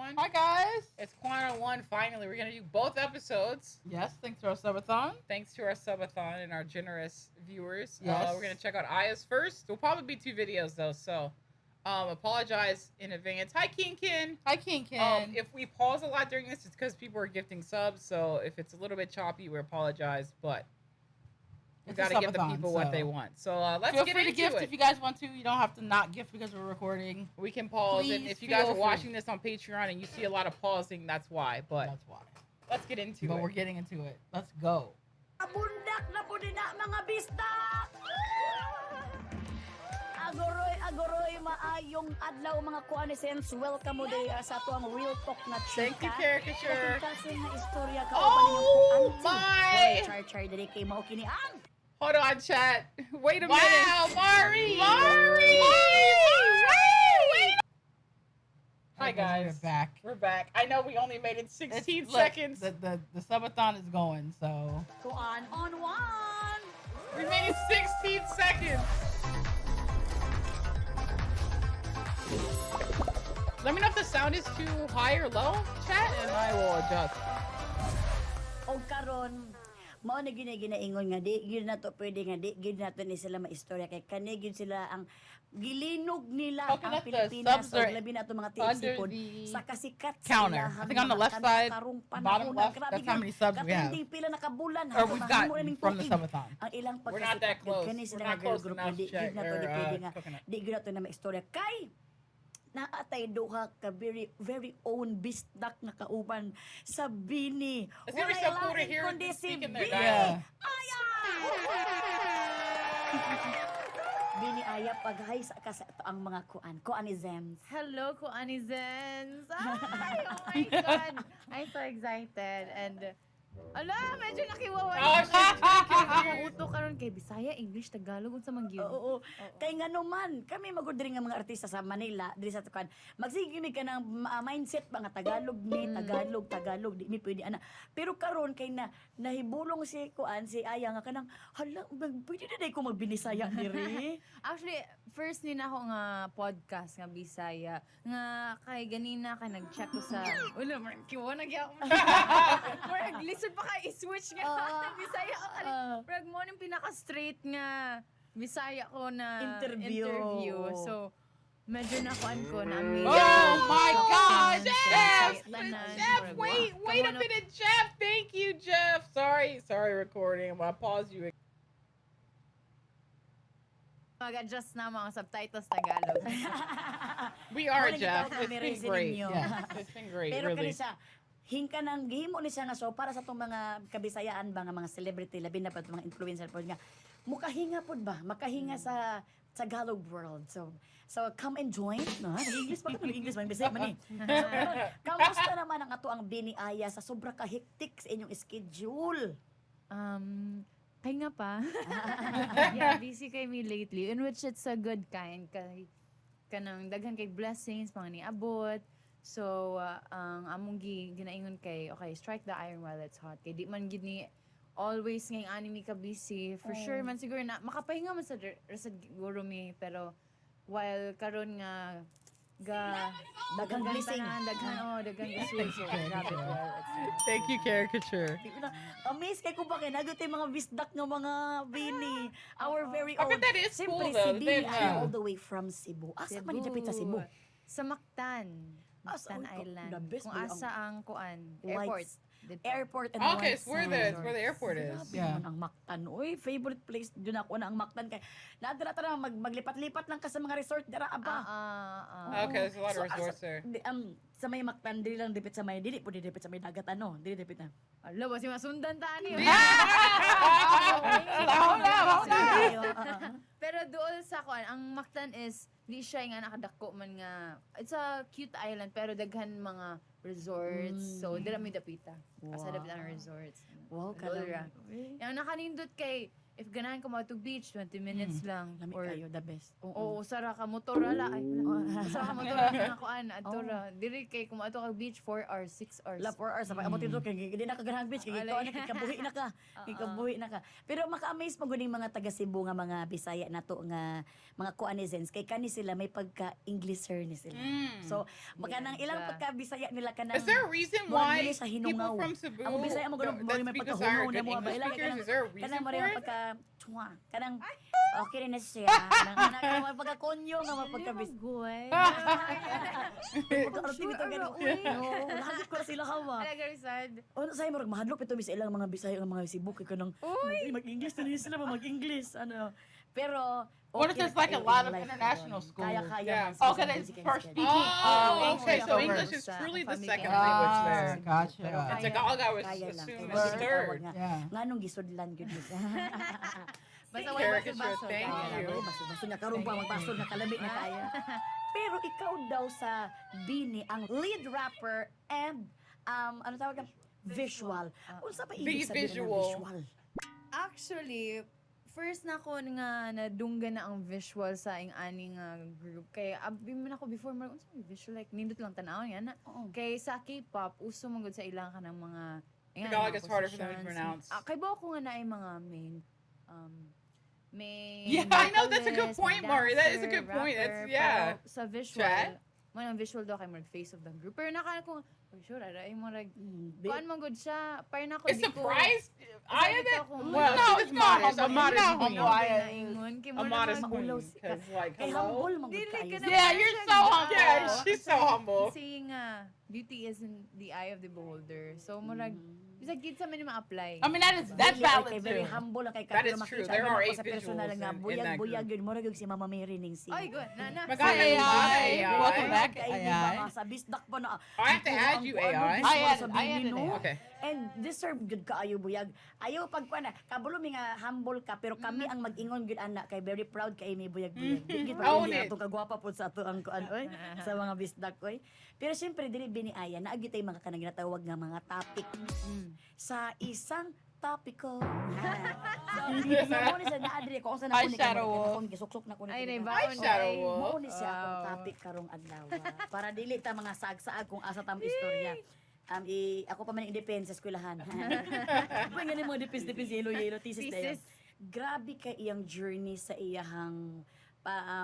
everyone. Hi, guys. It's Quantum One. Finally, we're gonna do both episodes. Yes, thanks to our subathon. Thanks to our subathon and our generous viewers. Yes. We're gonna check out Aya's first. There'll probably be 2 videos though, so apologize in advance. Hi, Kinkin. Hi, Kinkin. If we pause a lot during this, it's because people are gifting subs. So if it's a little bit choppy, we apologize. But we It's a gotta give the subathon, people so what they want. So let's feel get free to into gift it. if you guys want to. You don't have to not gift because we're recording. We can pause, and Please if you guys feel are free. watching this on Patreon and you see a lot of pausing, that's why. But That's why. let's get into But it. we're getting into it. Let's go. Abundak na po din na mga bisdak! Agoroy, maayong adlaw mga kuanisens. Welcome mo day sa ato ang Real Talk na chika. Thank you, Caricature. Kasi nga istorya ka Oh, my! Char dali kay mao kini ang Hold on, chat. Wait a Wow, minute. Mari! Mari! Wait! Hi, guys. We're back. We're back. I know we only made it 16 Look, seconds. The subathon is going, so. kuan on one. We made it 16 seconds. Let me know if the sound is too high or low, chat, and I will adjust. O karon mao na ginaingon nga di gyud nato pwede nga di gyud nato ni sila maistorya kay kani gyud sila ang gilinog nila Okay, ang that's the Pilipinas subs are o labi na to mga under tipsipod the sa kasikat counter. sila I think on the left side, bottom left, grabe that's how gyud. many subs we have. Katinding pila na kabulan Or we've got mahimo na ning from the tuig. subathon. Ang ilang We're not that close. kani We're sila not nga girl close group enough, na di chat, gyud nato or, di pwede nga coconut. di gyud nato na maistorya kay naatay duha ka very own bisdak nga kauban sa Bini. It's gonna be so cool to hear them kundi si speak in their Bini Yeah. Aya! Bini Aya paghay sa ang mga kuanisms. Hello, Kuanizens! Ay, oh my God! I'm so excited. And, medyo nakiwawa. Oh, shit! Uto karon kay Bisaya, English, Tagalog, unsa man gyud. Oo. Kay nga naman, kami magudri nga mga artista sa Manila, diri sa Tukan, magsige mi ka ng mindset ba nga Tagalog ni, Tagalog, di mi pwede ana. Pero karon kay na nahibulong si si Aya nga kanang hala, pwede na day ko magbinisaya diri. Actually, first ni na ako nga podcast nga Bisaya. Nga kay ganina kay nag-check ko sa kiwa na gyud. Murag listen pa kay i-switch nga Bisaya ka kali. Murag mo ning pinaka-straight nga Bisaya ko na Interview. So, medyo nakuan ko na amazing. Oh my God, Jeff! Tanan, Jeff, murag, wait a kamono- minute, Jeff. Thank you, Jeff. Sorry, recording. I'm gonna pause you. Mag-adjust na mga subtitles Tagalog. We are, Wala Jeff. kita It's been meresin great. ninyo. Yeah, it's been great, Pero really. kani siya hingka nang gihimo ni siya nga so para sa tong mga kabisayaan ba nga mga celebrity labi na pa itong mga influencer po nga mukahinga pod ba makahinga sa Tagalog world. So come and join no English pa English man bisay man ni. So, kamusta naman ang ato ang Bini Aya sa sobra ka hectic sa inyong schedule? Kay nga pa. Yeah, busy kay me lately. In which it's a good kind. Kay kanang daghan kay blessings, mga niabot. So, ang among ginaingon kay, okay, strike the iron while it's hot. Kay di man gid ni always ngayong anime ka busy. For sure man siguro na makapahinga man sa siguro mi. Pero while karon nga Daghang blessing. daghan blessing. So, grabe po. Thank you, Caricature. Amaze kay ko ba kay nagutay mga bisdak nga mga Bini. Our very I own. bet that is Siyempre, cool, though. si They Bini have- Aya all the way from Cebu. Asa man dapit sa Cebu? Sa Mactan. Asa, Mactan oh, Island. the best Kung ba yung- asa ang kuan, Whites. airport. Dito. Airport and Okay, White it's where Sands. the airport is. Grabe Yeah. naman ang Mactan. Uy, favorite place doon ako na ang Mactan kay. Nadara tara maglipat-lipat lang ka sa mga resort dira aba. Okay, there's a lot of resorts there. Sa may Mactan dili lang dipit sa may dili po dipit sa may dagat ano, dili dipit na. Ala, wasi masundan ta ani. Pero dool sa kuan, ang Mactan is di siya nga nakadako man nga. It's a cute island pero daghan mga resorts. So dira mi dapita. Asa dapat ang resorts. Wow, Dol ra. kalam. Yang nakanindot kay if ganahan ka mo to beach 20 minutes lang Lami or kayo, the best. oo, sara ka motor ala ay wala. Usa ka motor na kuan adto ra. Diri kay kung ato ka beach 4 hours, 6 hours. La 4 hours sa pag-abot dito kay hindi na ka ganang beach kay ikaw na kikabuhi na ka. Kikabuhi na ka. Pero maka-amaze mo guning mga taga Cebu nga mga Bisaya nato nga mga Kuanizens kay kani sila may pagka-Englisher ni sila. So maka nang ilang Yes. pagka-Bisaya nila kanang Is there a reason Murag why dili sa people hinungaw. from Cebu Ang Bisaya mo ganun that may speak us pagkahunaw are na good mo English ilang speakers? Is there a reason kanang mo for rin it? pagka chwa kanang okay rin na siya. Kanang pagka konyo nga mapagka-bis. Guay. Pagka-arti bitaw ganun. No, lahat ko na sila hawa. Talaga risad. Ano sa'yo, marag mahadlok ito sa ilang mga Bisaya, mga Cebu, kaya ka nang, mag-English na rin sila, mag-English, ano. Pero, What if there's like a kayo lot in of life international doon. schools? Kaya-kaya. Yeah. man sila Oh, sa okay, music and first study. speaking. Oh, okay. So English English is sa truly the family second and- language Ah, there. gotcha. And Tagalog, I was Kaya lang. assuming Kaya is lang. third. Nga. Yeah. Nga nung gisudlan yun. Basta Caricature, baso-baso. thank Kaya you. lang. Baso niya karon pa, magbasod na kalamig na kaya. Pero ikaw daw sa Bini, ang lead rapper and, ano tawag na? Visual. Unsa pa ibig Be sabihin ng visual. visual? Actually, first na ko nga nadunggan na ang visual sa ing ani nga group. Kay abi man ako before mo unsa may visual like nindot lang tan-awon yan na. Oo. Kay sa K-pop uso man gud sa ilang kanang mga Tagalog is harder for them to pronounce. Kay ba ko nga naay mga main Yeah, I know, that's a good vocalist, point, main Mari. That is a dancer, good point. That's- rapper, yeah. pero sa visual, Chat? mo ang visual daw kay mag face of the group. Pero naka ko, oh, sure, ay mo rag Bi- kuan man gud siya. Para na ko It's surprised. I Kasi that. ikaw kung- Well, No, she it's was not modest. A humble. modest It's not queen. humble. Why? A modest queen. Maulaw 'Cause, like, Kay hello. humble man Dili gud ka kayo. na- Yeah, you're so humble. Yeah, she's so humble. Saying beauty is in the eye of the beholder. So murag bisag kid sa man ma-apply. I mean, that's Dili, valid kay very too. humble lang kay That pero is true. makita There mo are ako eight sa personal visuals nga in that buyag-buyag group. yun murag yung si Mama Mary ning si. Ay good. Na. Magkano Hi, yung AI. AI? Welcome back, Kay AI. mga sa bisdak pa na. I have to add you, AI. I added it. Okay. And deserve good ka ayo buyag. Ayaw pagkuan na kabulo mi nga humble ka pero kami ang mag-ingon gud anak kay very proud kay mi buyag-buyag. Gid pa Own hindi it. ato kagwapa pud sa ato ang kuan oy sa mga bisdak oy. Pero syempre dili biniaya na tay mga kanang ginatawag nga mga topic sa isang topiko. So mo ni sa naadri ko sa na Eyeshadow wolf. gisuksok na ko Ay ni. nay ba Eyeshadow wolf. Mao ni siya atong topic karong adlaw. Para dili ta mga sagsaag kung asa tam istorya. Ako pa man yung defense sa eskwelahan. Pwede nga mga defense, yelo, thesis na yun. Thesis. Grabe ka iyang journey sa iyang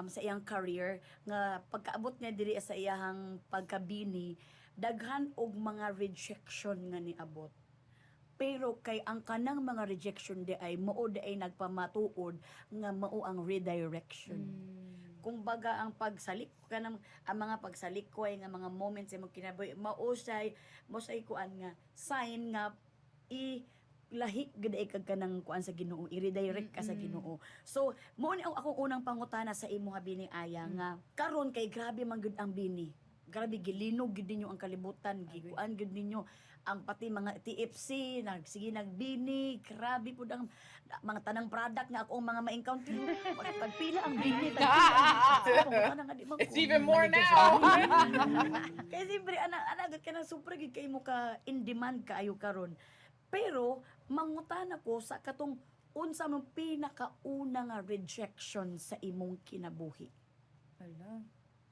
sa iyang career nga pagkaabot niya diri sa iyang pagkabini daghan og mga rejection nga niabot. Pero kay ang kanang mga rejection di ay mao di ay nagpamatuod nga mao ang redirection. Kung baga ang pagsalik kanang ang mga pagsalikway nga mga moments sa imong kinabuhi mao say kuan nga sign nga lahi gid ay kag kanang kuan sa Ginoo i-redirect ka sa Ginoo. So mao ni ang akong unang pangutana sa imo bini aya nga karon kay grabe man gud ang bini. Grabe gilinog gid ninyo ang kalibutan, gikuan gid ninyo ang pati mga TFC sige nagbini, grabe pud ang mga tanang product nga akong mga ma-encounter. Pagpila ang bini It's even more now. Kaya siyempre anak ka na super gid kay mo ka in demand kaayo karon. Pero mangutana ko sa katong unsa man pinakauna nga rejection sa imong kinabuhi. Hala.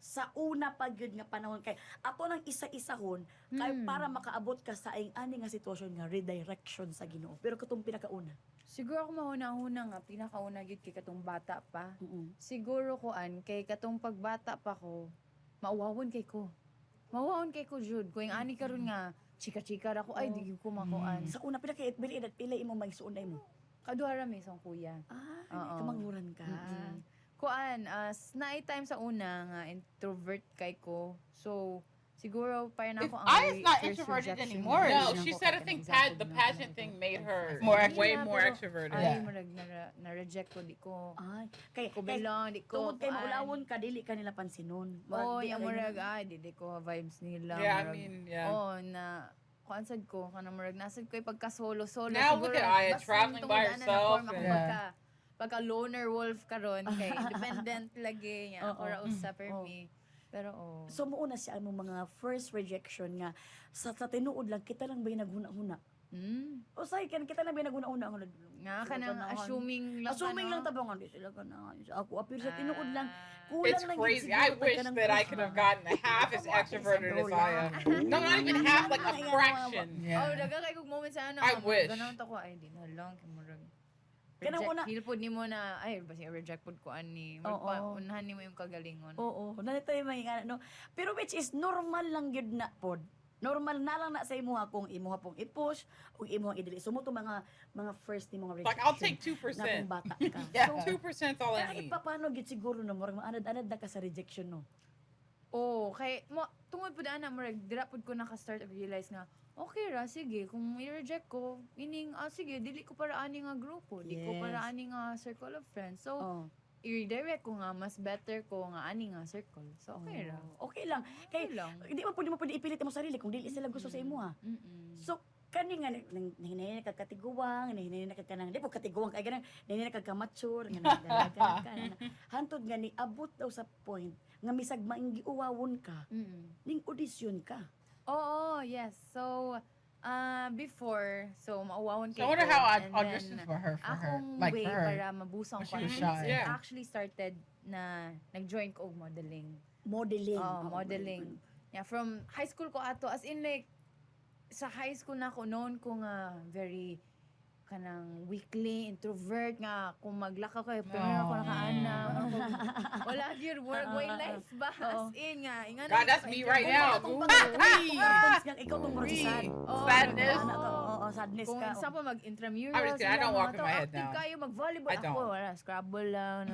Sa una pa gyud nga panahon kay ato nang isa-isahon kay para makaabot ka sa ani nga sitwasyon nga redirection sa Ginoo. Pero katong pinakauna. Siguro ako mahuna-huna nga pinakauna gyud kay katong bata pa. Mm. Siguro kuan kay katong pagbata pa ko mauwawon kay ko. Mauwawon kay ko jud. Kung ani karon nga chika-chika ra ko ay di gyud ko makuan. Sa una pila kay pila imo magsuon mo. Kaduha ra may isang kuya. Oo. Kamanguran ka. Kuan, naay time sa una nga introvert kay ko. So, siguro pa na If ako ang I is not first introverted rejection. anymore. No, Yun she Ako said I kay think example the na pageant ako thing na- made her More way Yeah, more pero- extroverted. Ay, Yeah. marag na-reject ko di ko. Ay, kay Ko belong, di ko. tungod kay kuan. maulawon ka dili ka nila pansinon. Oh, Di yung ka murag ganyan. di ko vibes nila. Yeah, I murag- mean, yeah. Oh, na kuansad ko kanang murag nasad ko pagka solo. Now look at Aya basta traveling by tungod ana na herself form ako and- pagka loner wolf karon kay independent lagi niya ako Oo. ra usa for Oo. me. Pero oh. So muuna siya ang mga first rejection nga sa tinuod lang kita lang ba naghuna-huna. Usay kan kita lang ba naghuna-huna ang Nga ka nang assuming lang. assuming lang ano? tabangan di sila kana ako apir sa tinuod lang Ah. kulang It's lang crazy. siguro I pag wish kanang that I crush could have ba. gotten half as extroverted as I am. No, not even half, like a fraction. Oh, daga kay kog moment sa ano. I wish. Ganun to ko ay di na lang kay murag. Kanang una- Feel pod nimo na ay basi reject pod ko ani. Oo. Unahan nimo yung kagalingon. Oo, nanitay may no. Pero which is normal lang gyud na pod. Normal na lang na sa imuha kung imuha pong i-push o imuha i-delete. So mo to mga first ni mga rejection. Like, I'll take na kung 2%. bata ka. Yeah, So, 2% all I kahit need. pa paano gyud siguro no, murag maanad-anad na ka sa rejection no. Oh, kay mo tungod pud ana murag dira pud ko naka-start realize nga okay ra sige kung i-reject ko ining sige dili ko para ani nga grupo, di ko para Yes. ani nga circle of friends. So Oh. i-redirect ko nga mas better ko nga ani nga circle. So okay ra. Okay lang. Kay Okay lang. hindi mo pwede ipilit mo sarili kung dili sila gusto sa imuha. So kani nga nahinay na kagkatiguwang, nahinay na kagkanang di po katiguwang kay ganang nahinay na kagkamature nga nagdalaga ka. Hantod nga ni abot daw sa point nga misag maing giuwawon ka, ning audition ka. Oo, yes. So before, so maawawon So kay I wonder ko, how I and auditioned then, for her. akong Like way for her. para mabusang When she was confidence, shy. it Yeah. actually started na nag-join ko og modeling. Modeling. Oh, modeling. Yeah, from high school ko ato, as in like, sa high school na ako, noon ko nga very kanang weakly, introvert nga, kung maglakaw kayo, pero ako nakaana. Wala gyud work way life ba? As in nga, ingana. God, that's me right now. Ooh, wee. Ikaw tong murag si sad. Oh, Sadness. Oo, sadness Kung ka. example, mag-intramurals, I'm just kidding, I don't walk in my head active now. kayo, mag-volleyball. I don't. Ako, wala, Scrabble lang.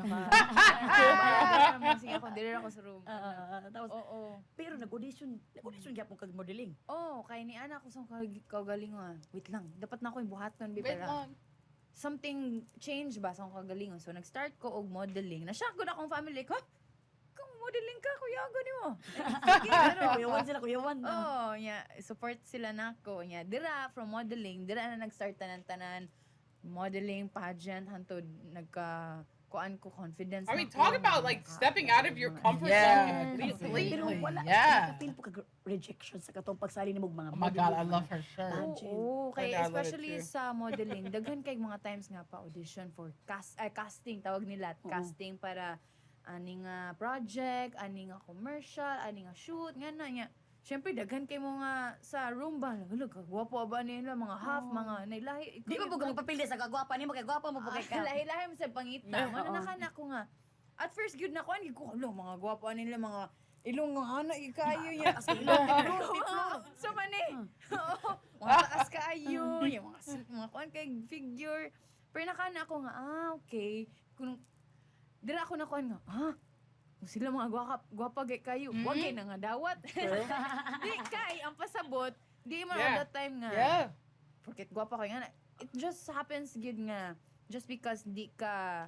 Sige ako, dili ako sa room. Tapos, Oo. pero nag-audition gyapon kag modeling. Oh, kay ni ana ko sa kagalingon. Wait lang, dapat na ako yung buhaton bi Wait para lang. something change ba sa akong kagalingon. So nag-start ko og modeling. Na-shock gud akong family ko. Kung modeling ka, kuya ko nimo. Sige, pero Kuyawan sila, kuyawan. oh, nya support sila nako nya. Dira from modeling, dira na nag-start tanan-tanan modeling pageant hantod nagka kuan ko confidence. I mean, na talk ko, about like stepping out of your comfort Yeah. zone completely. Pero wala, Yeah. nakapil po kag rejection sa katong pagsali ni mong mga Oh my God, I modeling, love mga her shirt. pageant. Oo, kaya I love it especially too. sa modeling, daghan kay mga times nga pa audition for casting tawag nila, Oo. casting para ani nga project, ani nga commercial, ani nga shoot, nga na nya. Syempre daghan kay mo nga sa room ba, hulog gwapo ba nila mga half, Oo. mga nailahi. Di ba po magpapili sa kagwapa nimo kay gwapa mo po kay ka. Lahi-lahi mo sa pangita. Yeah. Ano Oo. nakana ko nga. At first good na ko ani ko, "Alo, mga gwapo nila mga ilong nga ana ikayo ya." Taas ka ilong, tiplong. So mani. Oo. Mga taas kaayo, yung mga kuan kay figure. Pero nakana ko nga, okay. Kung dira ako na kuan nga, kung sila mga gwapa gay kayo, wag kay na nga dawat. Di kay ang pasabot, di man all Yeah. the time nga. Yeah. Porket gwapa kay nga. It just happens gid nga just because di ka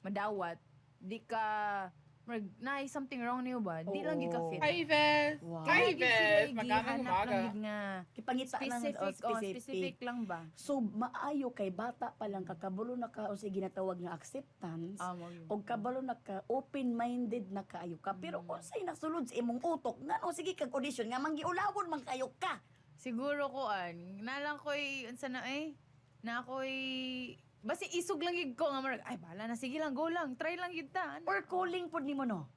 madawat, di ka na something wrong niyo ba? Di lang gid ka fit. Hi, Yves. Wow. Hi, Kaya gid sila Yves. Magandang gihanap lang umaga. gid nga Kipangita lang specific lang ba? So maayo kay bata pa lang kakabalo na ka o sige ginatawag nga acceptance. Mo yun. O kabalo na ka open-minded na kaayo ka pero unsay nasulod sa imong utok ngano sige kag audition nga manggiulawon man kayo ka. Siguro ko nalang ko'y unsa na na ako'y basi isog lang gid ko nga marag ay bala na sige lang go lang try lang gid ta. Or calling pod nimo no.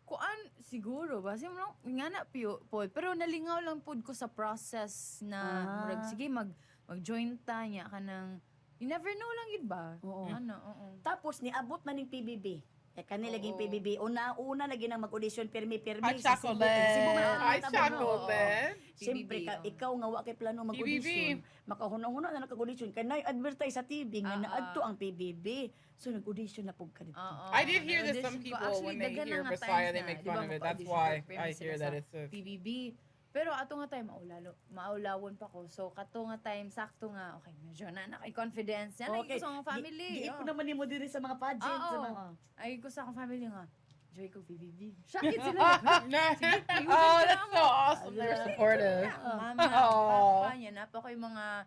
Kuan siguro basi mo lang nga na pod pero nalingaw lang pod ko sa process na murag sige mag-join ta nya kanang you never know lang gid ba? Oo. Ano, oo. Tapos niabot na ning PBB. Eh kanila laging Oo. PBB una lagi nang mag-audition pirmi Hi, sa Cebu. Chocolate. Cebu man ang Hi, tabo, no? Chocolate. Siyempre ka, PBB, ikaw nga wa kay plano mag-audition, makahuna-huna na nag-audition kay na-advertise sa TV nga naadto ang PBB. So nag-audition na pug ka dito. Oo. I did hear that some Audition ko. people, Actually, when they daghan hear na nga Bisaya, times they na, make di fun ba, of it. That's mag-audition why for I premises hear sila that sa it's a... PBB. Pero ato nga time maulawon pa ko. So kato nga time sakto nga okay, medyo na kay confidence. Yan okay. Ko sa akong family. Giip naman nimo diri sa mga pageant sa Oo. mga. Ay ko sa akong family nga. Joy ko PBB. Shakit sila. Oh, that's so awesome. They're supportive. Mama, Oh. papa, yan na pa ko'y mga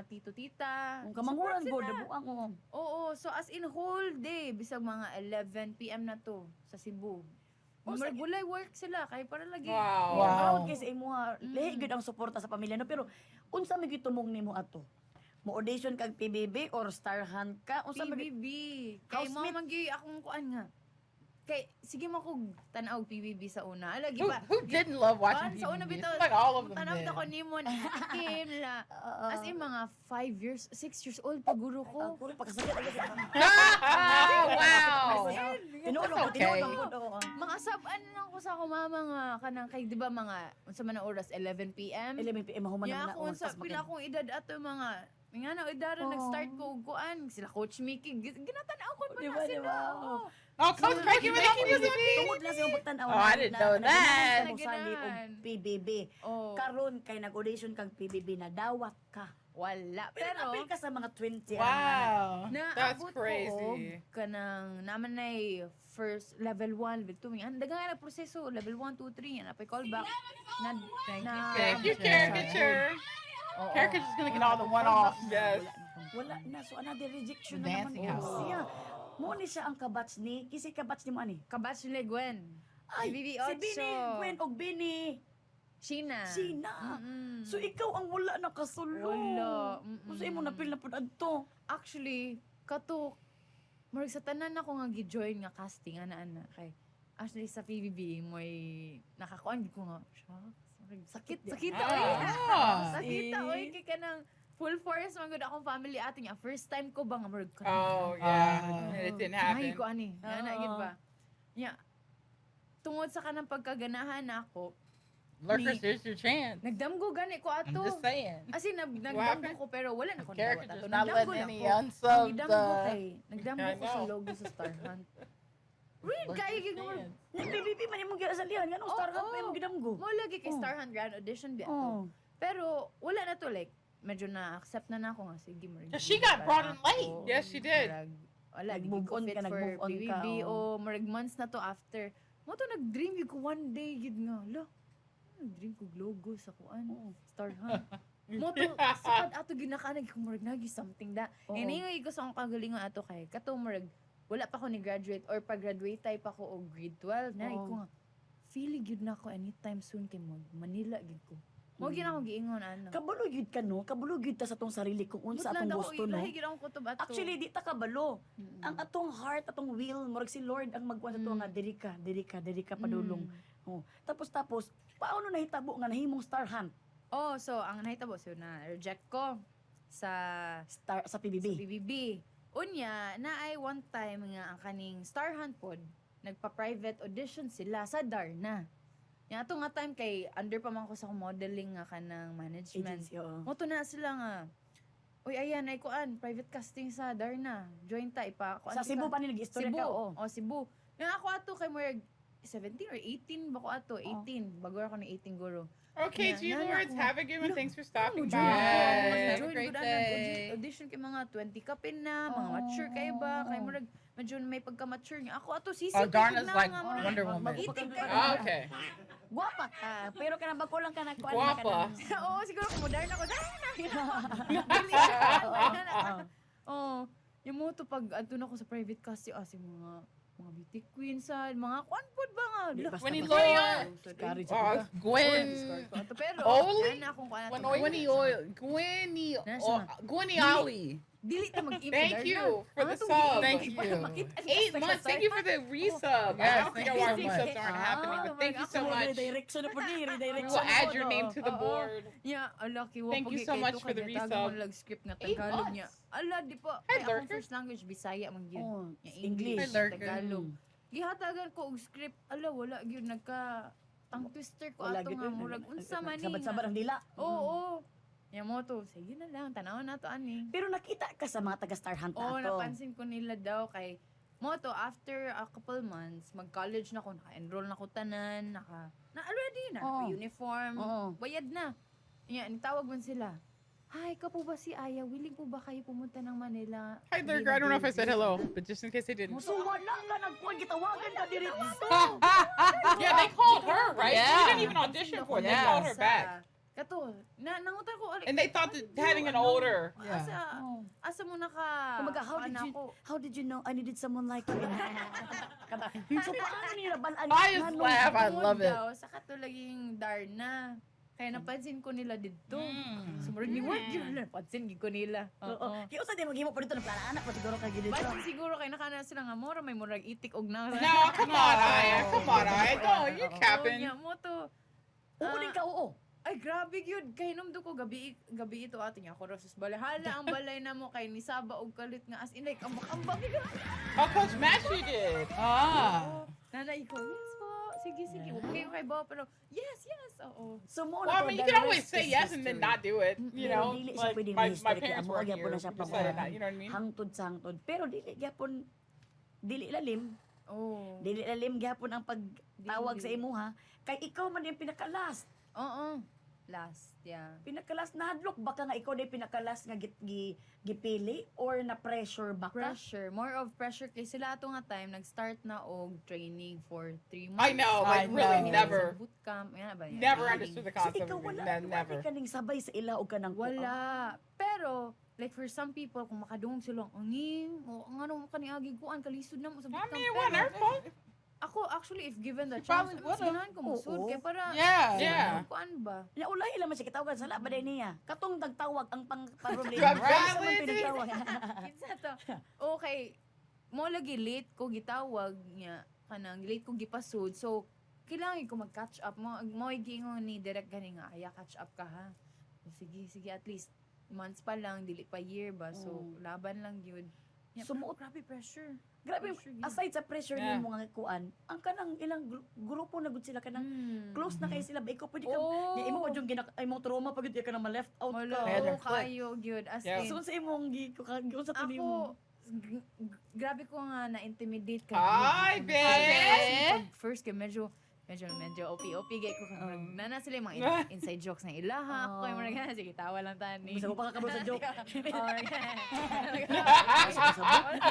tito-tita. Kung kamanguran Support go sila. dabuang ko. Oo, so as in whole day, bisag mga 11 PM na to sa Cebu. Unsa Murag walay work sila kay para lagi. Wow. Wow. Proud kay sa imuha. Mm. Lahi gud ang suporta sa pamilya no pero unsa may gitumong nimo ato? Mo audition kag PBB or Star Hunt ka? Unsa may PBB. Kay mo Housemate? magi akong kuan nga. Kay sige mo kog tan-aw PBB sa una. Alagi Who, ba? who didn't love watching Sa una PBB? bitaw. It's like all of them Tanap did. ako nimo ni Kim la. As in mga 5 years, 6 years old pa guro ko. Ako rin pagkasakit agad. Wow. Tinuod That's ko, okay. tinuod ko. Mga sab-an lang ko sa ako mama nga kanang kay di ba mga unsa man ang oras 11 PM. 11 PM human Ya naman ako unsa pila akong edad ato mga nga na edad Oo. nag-start ko og kuan sila Coach Mickey ginatanaw ko pa Di na ba, di sila. ba? Oo. Oh, Coach Becky was on PBB. Tungod lang sa iyong pagtanaw. Oh, I didn't know that. Naganahan sa mong og PBB. Oh. Karon kay nag-audition kang PBB na dawat ka. Wala. Pero Pero apil ka sa mga 20. Wow. That's naabot ko crazy. kanang naman na first level 1, level 2. Ang dagang nga na proseso, level 1, 2, 3. Yan, apay callback. Thank you, caricature. Oo. Caricature's gonna get all the one-offs. Yes. Wala na. So, another rejection The na dancing naman. house. Siya. Mo ni siya ang kabats ni. Kisi kabats ni mo ani. Kabatch ni Gwen. Ay, Bibi si Ocho. Bini Gwen og Bini. Sheena. Sina. Mm-mm. So, ikaw ang wala nakasulo. Wala. So, imo napil na po adto. Actually, kato, murag sa tanan ako nga gi-join nga casting, ana-ana. Kay, actually sa PBB, may nakakuan ko nga, shucks. Murag sakit, sakit Ah. oy. Ah. Sakit Eh. oy, kay kanang full force man gud akong family ating nga. First time ko ba nga murag ka. Oh, yeah. And it didn't Ay happen. ko ani. Ana gid Oo. ba? Nya. Tungod sa kanang pagkaganahan ako, Lurkers, here's your chance. nagdamgo gani ko I'm ato. just saying. As in, happened? nagdamgo ko pero wala na ko nagdawat Caricature's ato. not Nagdamgo letting na any ko. Ang unsubbed. idamgo kay, nagdamgo I ko sa know. logo sa Star Hunt. Real kaya gid mo. Ni PBB man imong ginasalihan. Ganong Star Hunt Oo. pa imong gidamgo. Mo lagi kay Oh. Star Hunt Grand Audition biya to. Oh. Pero wala na to like medyo na-accept na nako nga sige mo. Yeah, she got brought in late. Yes, she did. Wala Nag-move gid ko on fit ka, for nag-move on ka, PBB oh. o murag months na to after. Mo to nag-dream yun ko one day gid nga. Lo. Nag-dream ko logo sa kuan. Oo. Star Hunt. Mo to sakad ato ginakanag ko murag nagi something da. Oo. Anyway, ko sa akong kagalingon ato kay kato murag wala pa ako ni graduate or pag-graduate type ako og grade 12 na Oo. ko nga feeling gyud na ako anytime soon kay mo Manila gid ko. Mo gyud ako giingon ano. Kabalo gyud ka no, kabalo gyud ta sa tong sarili kung unsa atong gusto no. Lahi gyud akong kutob ato. Actually di ta kabalo. Mm-mm. Ang atong heart, atong will, murag si Lord ang magkuan sa to Mm. nga diri ka padulong. Oh. Tapos paano nahitabo nga nahimong Star Hunt Oh, so ang nahitabo so na reject ko sa sa sa PBB? BBB. Unya, na ay one time nga ang kaning Star Hunt pod, nagpa-private audition sila sa Darna. Yang ato nga time kay under pa man ko sa modeling nga kanang management. Agency, oo. Mo to na sila nga. Uy, ayan ay kuan, private casting sa Darna. Join ta ipa kuan Sa ka. Cebu pa ni nag-istorya Cebu. ka, oo. Oh, Cebu. Nga ako ato kay murag 17 or 18 ba ko ato? 18. Bago ako ng 18 guro. Okay, Yeah, G yeah, Lords, yeah. have a good one. Thanks for stopping Join by. ko. Have Join a great ko na day. audition kay mga 20 ka pin na, mga mature kay ba, kay murag medyo may pagka-mature niya. Ako ato sisi. Oh, Darna's na like nga, murag- Wonder Woman. Itim ka. Oh, okay. Guwapa ka, pero kana bako lang ka na kuan Guwapa. Oo, siguro kung modern ako. Dili siya. Oh, yung mo to pag andun ako sa private kasi si mga beauty queen sa mga kwanpod ba nga. Di, Lah, basta When he basta. loyal. Courage Oh, ka. Gwen. Pero, Oli? yan akong kuan When ato. Gwenny oil. Gwenny. Nasa? Gwenny Ali. Dili ta mag-imp. Thank you for the Ano to, sub. gi-imp? Thank Para you. makita niya 8 sa months. Thank you for the resub. I Yes, don't think thank our you. resubs aren't happening, but thank you so Ako, much. Redirection na po ni, We redirection. will add na your po, name no? to the Oo. board. Yeah, alaki wa Thank you so much for the resub. Lag script nga 8 Tagalog niya. months. Ala di po. Hi, Kay akong Lurker. first language Bisaya man gyud. Oh, Nga English. Hi, Lurker. Tagalog. Gihatagan ko og script. Ala wala gyud nagka tang twister ko Wala ato gyud nga yun. murag unsa man ni. Sabat-sabat ang dila. Oo. Yang mo to, sige na lang, tanaw na to ani. Pero nakita ka sa mga taga Star Hunt Oo, ato. napansin ko nila daw kay mo to after a couple months, mag-college na ko, naka-enroll na ko tanan, already na, Oo. uniform, Oo. bayad na. Yan, nitawag man sila. Hi, ka po ba si Aya? Willing po ba kayo pumunta ng Manila? Hi, Lurker. I don't know if I said hello, but just in case I didn't. So wala ka nagkuhan, gitawagan ka diri. Yeah, they called her, right? Yeah. She didn't even audition for it. They called her back. Kato, nangutan ko ulit. And they thought that Ano, having an ano? older. Asa, Oh. asa mo naka... Kumaga, how did you know I needed someone like you? So, paano nila balaan? I just laugh. I love it. Sa katulaging Darna. Kaya napansin ko nila dito. Mm. Sumurag ni work yun. Napansin ko nila. Oo. Kaya usa di maghimo pa dito ng plana anak pa siguro kay gid dito. Basta siguro kay nakana sila nga mura may murag itik og na. No, come on, Aya. Come on, Aya. Don't, you're capping. Nya mo to. Oo din ka oo. Ay grabe gyud kay numdo ko gabi ito ato niya ako sus balay. Hala ang balay na mo kay ni Saba og kalit nga as in like ambak-ambak gyud. Oh, Coach Mashi did. Ah. Nanay ko, yes po. Sige. Okay ba pero yes. Oo. So mo Well, I mean, you can always say yes and then not do it. You Pero know, dili siya like pwedeng my history, kaya parents mo weren't agya po here. na siya We decided pabahan. not, you know what I mean? Hangtod sa hangtod. Pero dili gyapon dili lalim. Oh. Dili lalim gyapon ang pagtawag sa imuha kay ikaw man yung pinakalas. Oo. Last, yeah. Pinakalas na hadlok baka nga ikaw day pinakalas nga gipili or na pressure baka. Pressure. More of pressure. Kay sila ato nga time, nag-start na og training for 3 I months. know, like I really know. never, Sa bootcamp. Yan ba yan? never Training. understood the So concept ikaw of it. wala Never. ka ning sabay sa ila o kanang Wala. Pero, like for some people, kung makadungog sila, angin, o ang ano mo kaniagig kuan, kalisod na mo sa I bootcamp. mean, it Pero, wasn't her fault. ako, actually, if given the She chance, probably would've. ganahan ko musud. Oo. Kaya para, Yeah. Yeah. kuan ba? Ya ulay ila man siya kitawagan sa labaday niya. Katong nagtawag ang problema. Drug Sa man rally. pinagtawag. Kinsa to? Okay, mo lagi late ko gitawag niya, kanang late ko gipasud. So, kailangan ko mag-catch up. Mo gingon ni direct gani nga, aya catch up ka ha. Sige, at least months pa lang, dili pa year ba. So, Mm. laban lang yun. Sumuot. Grabe pressure. Grabe, Pressure yun. aside sa pressure Yeah. ni mga kuan, ang kanang ilang grupo na gud sila kanang close na kay sila ba ikaw pwede ka Oh. ya imo jung imong trauma pagud ka na ma-left out Wala, ka. Header oo, foot. kayo, gyud. As Yeah. in, So sa imong giun sa tuloy mo. ako, grabe ko nga na-intimidate ka. Hi, babe! Pag first kay medyo OP gay ko Oh. nana sila yung mga inside jokes na ilaha ako kay mga ganun sige tawa lang tani Bisa mo pa kakabol sa joke.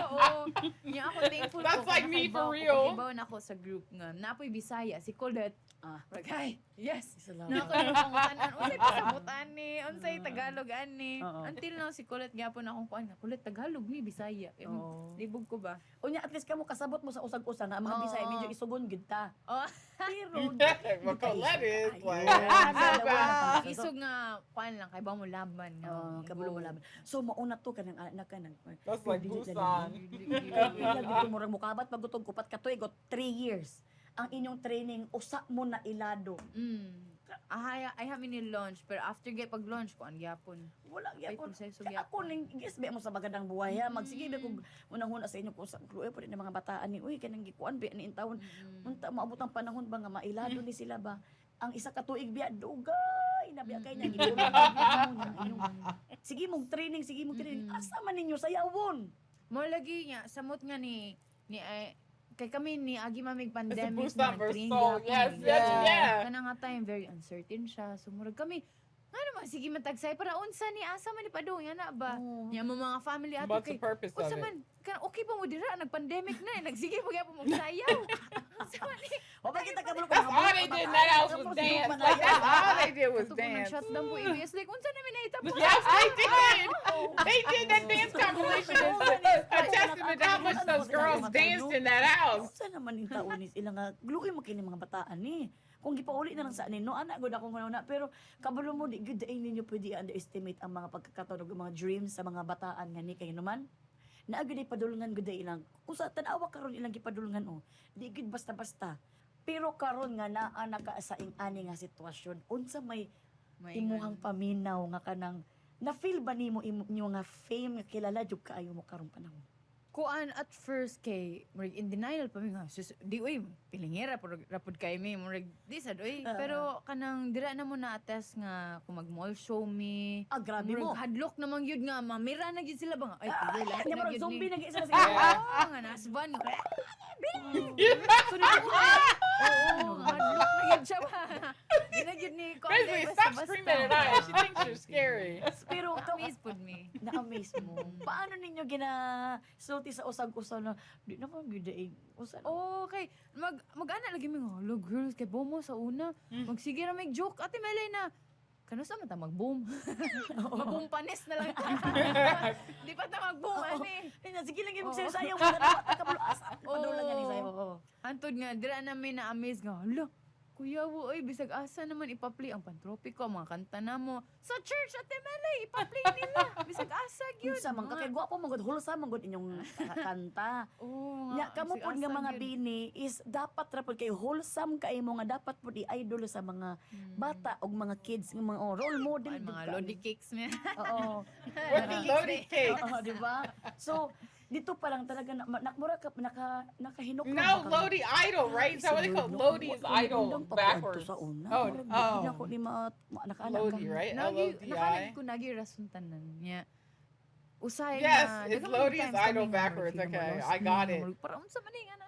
Oo. Niya ako thankful That's ko. like me for real. Ibaw na ako sa group nga. Napoy Bisaya, si Colette. Ah. Ragay, yes. Salamat. Na ako yung pangutan. Unsay pasabutan ni, unsay Tagalog ani. Oo. Until now si Colette gyapon akong kuan nga. Colette Tagalog ni Bisaya. Oo. Libog ko ba? Unya at least kamo kasabot mo sa usag-usag nga ang mga Oo. Bisaya medyo isugon gid ta. Oh, Pero Well, Colette is like, isog nga kuan lang kay ba mo laban nga. Oh, kabulo mo laban. So mauna to kanang anak ka nang. that's like Busan. Lagi ko murag mukabat pagutog kupat ka tuig 3 years. Ang inyong training usa mo na ilado. I have mini launch pero after get pag launch ko ang gyapon. Wala Ay gyapon. proseso Kaya ako gyapon. ning guess ba mo sa magandang buhay ha. Magsige ba kung unang-una sa inyo kung sa kluwe po ng mga bataan ni uy kanang gikuan ba ni intawon. Unta maabot ang panahon ba nga mailado ni sila ba? Ang isa ka tuig biya dugay na biya kay niya gidulog ang inyong. Sige mong training, asa man ninyo sayawon. Mo lagi niya samot nga ni kay kami ni agi mamig pandemic boost up our nag-train soul. gyapon. Yes, yeah. Kana nga time very uncertain siya. Sumurag kami. Ano man sige matagsay para unsa ni asa man ni padung yan na ba? Oo. Nya mo mga family ato What's kay the purpose of unsa it? man kan okay pa mo dira nag-pandemic na nagsige pa gyapon mo sayaw. Unsa man ni Wa ba kita kabalo That's all they did in that house was dance. Like, that's all they did was Ato ko dance. nag-shutdown po ABS like unsa na minahita po. Yes, they did. They did. That dance compilation is a testament to how much those girls danced in that house. Unsa naman yung taon ni sila nga gluoy mo kini mga bataan ni. Kung gipauli na lang sa nino anak gud ako na pero kabalo mo di gud ay ninyo pwede underestimate ang mga pagkakatunog mga dreams sa mga bataan nga ni kay naman. Naagud ay padulungan gud ay ilang. Usa tan-awa karon ilang gipadulungan o. Di gud basta-basta. Pero karon nga naa na ka sa ing-ani nga sitwasyon unsa may imuhang paminaw nga kanang na feel ba nimo inyo nga fame nga kilala jud kaayo mo karong panahon. Kuan at first kay murag in denial pa mi nga di oy pilingera rapod kay mi murag di sad oy pero kanang dira na mo na attest nga kung mag mall show me Ah, grabe mo. murag hadlok namang yun nga mamira na gyud sila ba nga ay tigil lang Kanya na mo gyud zombie ni na sila Oo, nga nasban nga oo hadlok na gyud siya ba di na gyud ni ko Basically, stop screaming at us. She thinks you're scary. Pero amaze pud me na-amaze mo. Paano ninyo sulti sa usag-usaw na di naman gidaig. Usa na. okay mag-ana lagi mi nga hello girls kay bomo sa una magsige ra may joke ate Melay na kano sa mata mag-boom. Mag-boom panis na lang. Di pa ta mag-boom, Oo. ani. Ay, na, sige lang yung sayang mo. Kabalo, asa. Padula nga ni sa'yo. Oo. Antod nga, dira namin na-amaze nga, hala, kuya wo, oy, bisag asa naman ipa-play ang pantropiko, mga kanta na mo. Sa church, Ate Melay, ipa-play nila. Bisag asa, gyud. Unsa man ka kay gwapo man gud hulsa man gud inyong kanta. Oo, Nya kamo bisag pud nga asa mga gyud. bini is dapat ra pud kay wholesome kay mo nga dapat pud i-idol sa mga bata ug mga kids nga mga role model Ay, jud mga ka. lodi cakes niya. Oo. What the loaded cake? Oo, di ba? So dito pa lang talaga nakmura ka nakahinok No, Lodi Idol, right? Is that what they call Lodi is idol backwards. Sa una. Oh, Hindi oh. ako ni nakaanak ka. Lodi, right? Nakalag L-O-D-I. ko nagi rasuntanan niya. Usay Yes, na. it's daghang Lodi times is idol kami nga backwards. murag Okay, hinamolos I got niya, it. murag, Parang sa maning ana.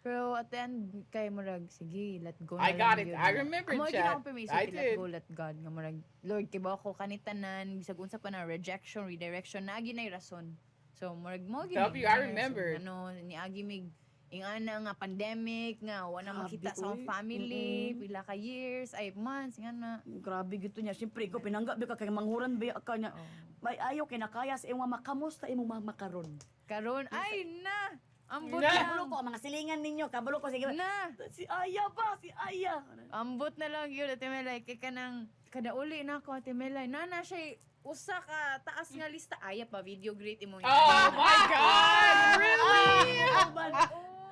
Pero at the end kay murag sige, let go na I got lang it. yun. I remember, Amo chat. ginawa permission I let did. go, let God nga murag Lord kay ba ako kanitanan bisag unsa pa na rejection, redirection na ginay rason. So murag mo gini. W, I remembered. Ano niagi mig ingana nga pandemic nga wala Grabe, makita sa uy. akong family, pila ka years, ay months ingana. Grabe gito niya. Siyempre, ikaw pinanggap ka kay manghuran ba ka niya. Oh. May ayaw kinakaya sa imong makamusta imong mama karon. Karon ay na. Ambot Na. Kabalo lang. ko ang mga silingan ninyo. Kabalo ko sige. Na. Si Aya ba? Si Aya. Ambot na lang yun, Ate Melay. Kay kanang, kada uli na ako, Ate Melay. Nana siya, usa ka, taas nga lista. Aya pa, video great imo Oh my God! Really?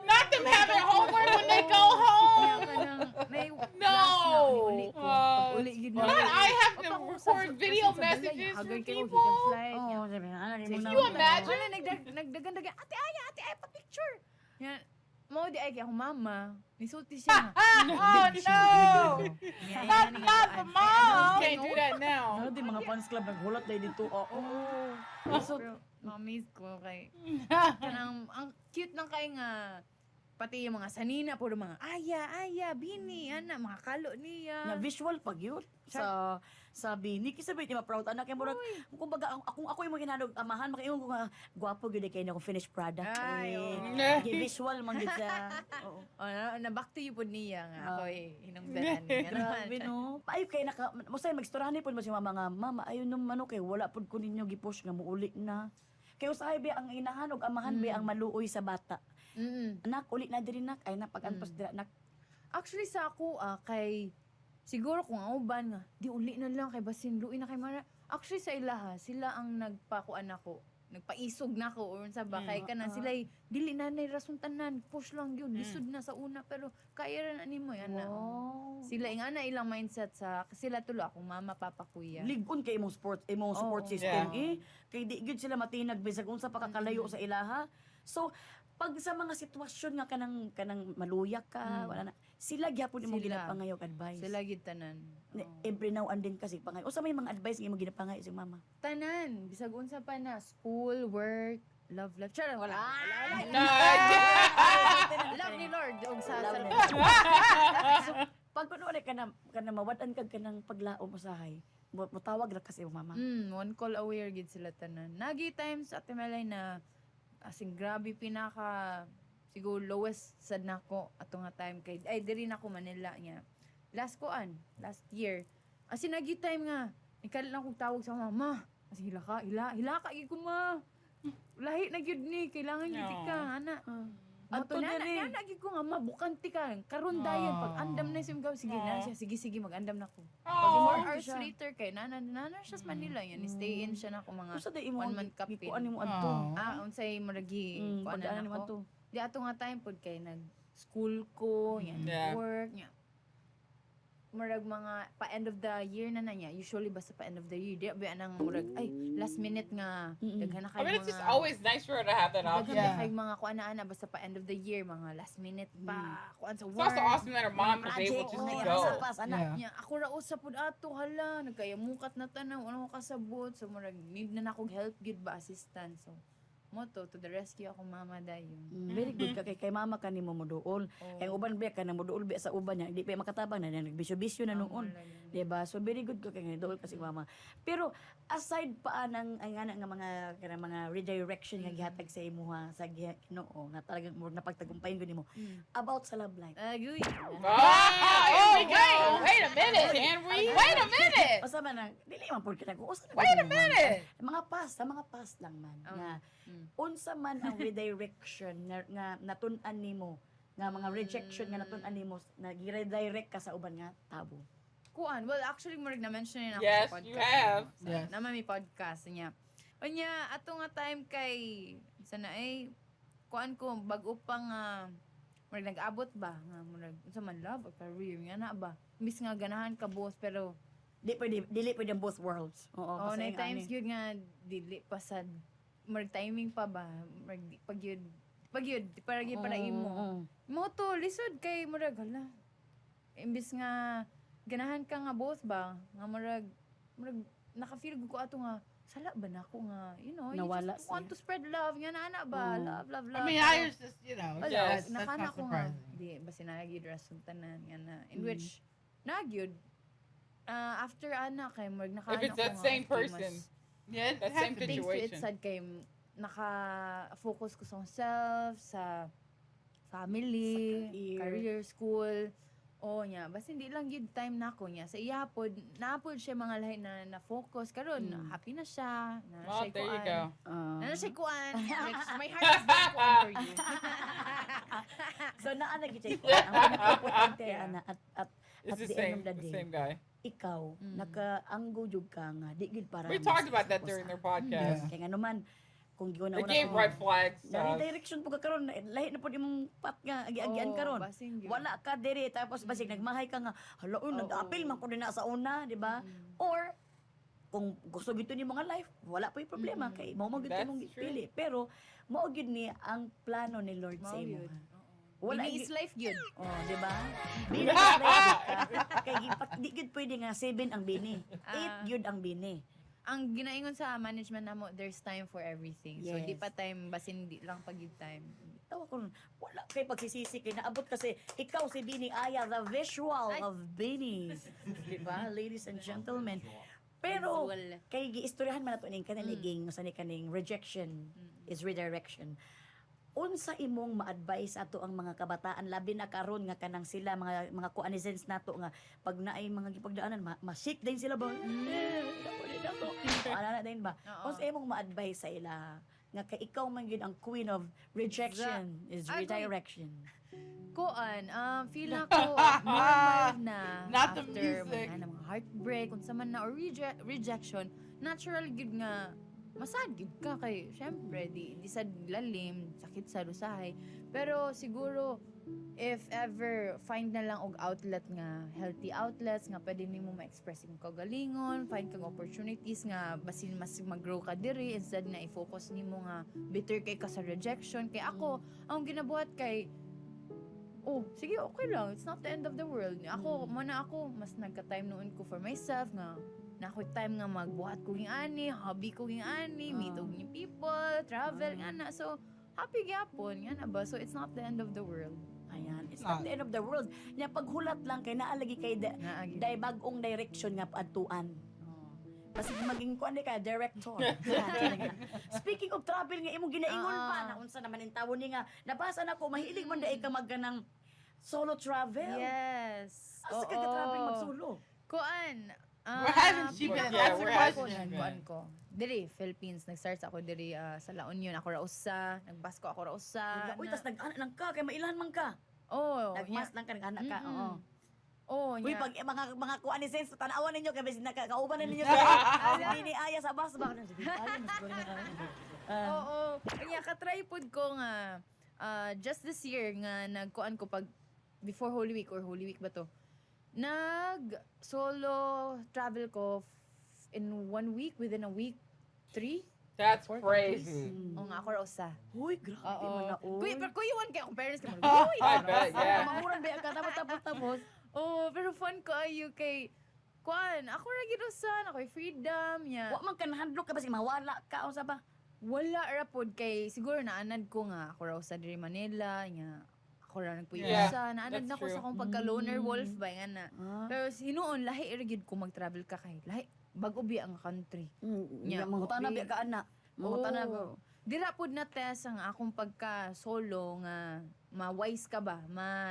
Not them having homework when they go home. No. Uli, yun Not I have to record video messages from people. Oh, sabi na, ano, Can mo you na- imagine? Nagdagan-dagan, Ate Aya, pa-picture. Yan. Mo di ay kay akong mama. Nisulti siya nga. Oh no! That's not the mom. Can't do that now. Ano di mga fans club naghulat dahil dito. Oo. So, mamiss ko kay kanang ang cute nang kay nga pati yung mga sanina puro mga aya bini ana mga kalo Na niya. visual pag yun. Sa bini. Kisabit niya ma-proud anak. Kaya murag, kung baga, kung ako yung mga hinadog amahan, makaingon ko nga, gwapo gud kay na akong finished product. Ay, oo. Visual man gud siya. Oo. Na back to you po niya nga Ah. ako hinungdanan nga Grabe no. Ay kay naka musay magstoryahan pod mo si mama nga mama ayon nung ano kay wala pod ko ninyo gipush nga muuli na. Kay usahay ba ang inahan ug amahan ba ang maluoy sa bata. Anak uli na diri nak ay napag-anpos dira nak. Actually sa ako kay siguro kung ang uban nga di uli na lang kay basin luoy na kay mara. Actually sa ilaha sila ang nagpakuan ako. Nagpaisog na ako or sa ba kay kana sila dili na nay rason tanan push lang yun lisod na sa una pero kaya ra na nimo yan na. Sila ingana ilang mindset sa sila tulo akong mama papa kuya. Ligon kay imong support Oo. system Yeah. kay di gyud sila matinag bisag unsa pa kakalayo sa ilaha. So pag sa mga sitwasyon nga kanang maluyak ka wala na sila gyapon imong Sila. ginapangayog advice. Sila gid tanan. Every now and then kasi pangay. Usa may mga advice nga imong ginapangay sa mama. Tanan bisag unsa pa na school, work, love life. Chara wala. No, Love ni Lord og sa Love ni sa So, pag kuno kana mawad-an kag kanang paglaom usahay, mutawag ra kasi mama. one call away gid sila tanan. Nagi times at Melay na asing grabe pinaka siguro lowest sad nako ato nga time kay ay diri na ko Manila niya. Last year. Asin nagi time nga ikal lang kog tawag sa mama. Asin hila ka gid ko ma. Lahi na gyud ni kailangan gyud No. ka ana. Adto Ato na diri. lagi ko nga ma bukanti ka karon dayon pag andam na sim sige na siya sige mag-andam na ko. Pag Oh, more hours siya. later kay nana siya sa Manila yan stay in siya na ko mga Usa day imo 1 month kapin. Kuan nimo adto. Oh. Unsay maragi kuan Pagdaan na nimo ko. adto. Di ato nga time pod kay nag school ko, yan Yeah. work, yan. Murag mga pa end of the year na niya. Usually basta pa end of the year. Di ba nang murag ay last minute nga daghan na I kay mean, it's just mga always nice for her to have that daghan option. na kay mga kuan na basta pa end of the year mga last minute pa kuan sa It's work. also awesome that her mom was able Project just na to yan, go. sa pas, anak. Yeah. Nya ako ra usa pud ato hala nagkayamukat na tanaw ano ko kasabot so murag need na nakog help gid ba assistance so moto to the rescue ako mama dayon. Very good ka kay mama ka nimo moduol. Ang uban ba ka na moduol ba sa uban niya, di pa makatabang na nagbisyo-bisyo na noon. Diba? So very good ka kay dool kasi mama. Pero aside pa ng ay nga mga kanang mga redirection nga gihatag sa imuha sa Ginoo nga talagang mo napagtagumpayan gud nimo about sa love life. Agoy. Here we go. Wait a minute, Henry. Wait a minute. Usa man na dili man pud ka nag-usa. Wait a minute. Mga past lang man nga unsa man ang redirection nga natun-an nimo nga mga rejection nga natun-an nimo na gi-redirect ka sa uban nga tabo. Kuan, well actually mo rin na-mention yun ako Yes, sa podcast. you have. Yes. Naman may podcast niya. Unya, ato nga time kay, sana ay, kuan ko, bago pa nga, murag nag-abot ba? Nga, murag, sa man love or career, nga na ba? Miss nga ganahan ka boss, pero, Dili pwede ang both worlds. Oo, na kasi times yun nga, dili pa sa, murag timing pa ba? Murag, pag yun, para imo. Mo to, lisod kay, murag, hala. Imbis nga, ganahan ka nga both ba? Nga murag naka-feel ko ato nga, sala ba na ako nga, you know, Nawala you just want siya. to spread love, nga na ba? Love. I mean, I was just, Wala, Yes, that's nakana not ko nga. surprising. Di, basta nagyod rason tanan, nga na. In which, nagyod, after ana kay murag nakana If it's ko that nga, same okay, person. mas- Yeah, That same happened. thanks to it situation. sad kay naka-focus ko sa self, sa family, Sa career. career, school. Oh nya, basta hindi lang yun time na ko niya. Sa iyapod, naapod siya mga lahi na na-focus. Karon happy na siya. Na Well, siya there you go. Na siya kuan. My heart is very kuan for you. So naa na gid ko. Ang pinaka-importante ana at It's at the the end same, of the the day, same guy. ikaw nakaanggo jud ka nga di gid para We talked about that during their podcast. Kaya nga naman kung giwa na They gave red flags to na us. direction po ka karon lahi na po imong pat nga agi-agian karon. basing yun. Wala ka diri tapos basig nagmahay ka nga hala uy nag-apil man ko din na sa una, di ba? Or kung gusto gito ni mga life, wala pa yung problema kay mao mo gyud That's mong true. pili. Pero mao gyud ni ang plano ni Lord sa Mao imo. yun. Wala Ini is life yun. Oh, di ba? Bini ka. Kay di gyud pwede nga 7 ang bini. 8 gyud ang bini. Ang ginaingon sa management na mo, there's time for everything. So, di Yes. pa time, basin di lang pag time. Tawa ko nun, wala kay pagsisisi kay naabot kasi ikaw si Bini Aya, the visual of Bini. Di ba, ladies and gentlemen? Pero Visual. kay giistoryahan man nato ning kaniliging no sa ni kaning rejection is redirection. Unsa imong ma-advise ato ang mga kabataan labi na karon nga kanang sila mga kuanisens nato nga pag naay mga gipagdaanan ma-shake din sila ba? Ana na din ba? Oo. Unsa imong ma-advise sa ila nga kay ikaw man gyud ang queen of rejection is Agoy. redirection. Kuan, feel na ko normal na Not the after music. mga heartbreak, kung sa man na or rejection, natural gid nga masad gid ka kay syempre di sad lalim, sakit sa lusahay. Pero siguro if ever find na lang og outlet nga healthy outlets nga pwede nimo ma-express imong kagalingon, find kang opportunities nga basin mas mag-grow ka diri instead na i-focus nimo nga bitter kay ka sa rejection. Kay ako ang ginabuhat kay oh, sige, okay lang. It's not the end of the world. Ako, mas nagka-time noon ko for myself nga, na ako time nga magbuhat ko yung ani, hobby ko yung ani, meet og new people, travel, nga na. So, happy gyapon, nga na ba? So, it's not the end of the world. Ayan, it's not the end of the world. Nya paghulat lang kay naalagi kay Nga, agi. day bagong direction nga paadtuan. Kasi maging kuan ka director. Speaking of travel nga imong ginaingon pa na unsa naman ang tawon ni nga nabasa na ko mahilig man dai ka magganang solo travel. Yes. Asa ka travel magsolo? Kuan. Where hasn't she been? Yeah, That's the where question. hasn't she been? Kuan ko. Diri, Philippines. Nag-start ako diri sa La Union. Ako ra usa. Nagbasko ako ra usa. Uy, tas nag-anak lang ka kay mailan man ka. Oh, Nagmas lang ka nag-anak ka. Mm-mm. Oo. Oh, Uy, nya. pag mga kuan ni sense tanawan ninyo kay bisin nakakauban na ninyo sa bini aya sa bus ba. Ay, mas gawin na kami. Oo. Kanya ka-try pod ko nga just this year nga nagkuan ko pag before Holy Week or Holy Week ba to. Nag solo travel ko in 1 week, within a week, 3. That's 4 crazy. O nga ako ra usa. Uy, grabe man na. Kuya, pero kuyuan kay akong parents kay I bet, yeah. Mamuran ba ka tapos. Oh, pero fun ko ayo kay kuan, ako ra gid usa, ako'y freedom nya. Wa man ka nahadlok ka ba si mawala ka unsa ba? Wala ra pod kay siguro naanad ko nga ako raw sa diri Manila nga ako ra nagpuyo Yeah, sa naanad that's na ko sa true. akong pagka loner wolf ba nga na. Ah. Pero hinuon lahi ra gyud ko mag-travel ka kay lahi bag-o biya ang country. Yeah, Yeah, mga utana okay. biya ka ana. Mga utana ko. Dira pod na test ang akong pagka solo nga ma-wise ka ba?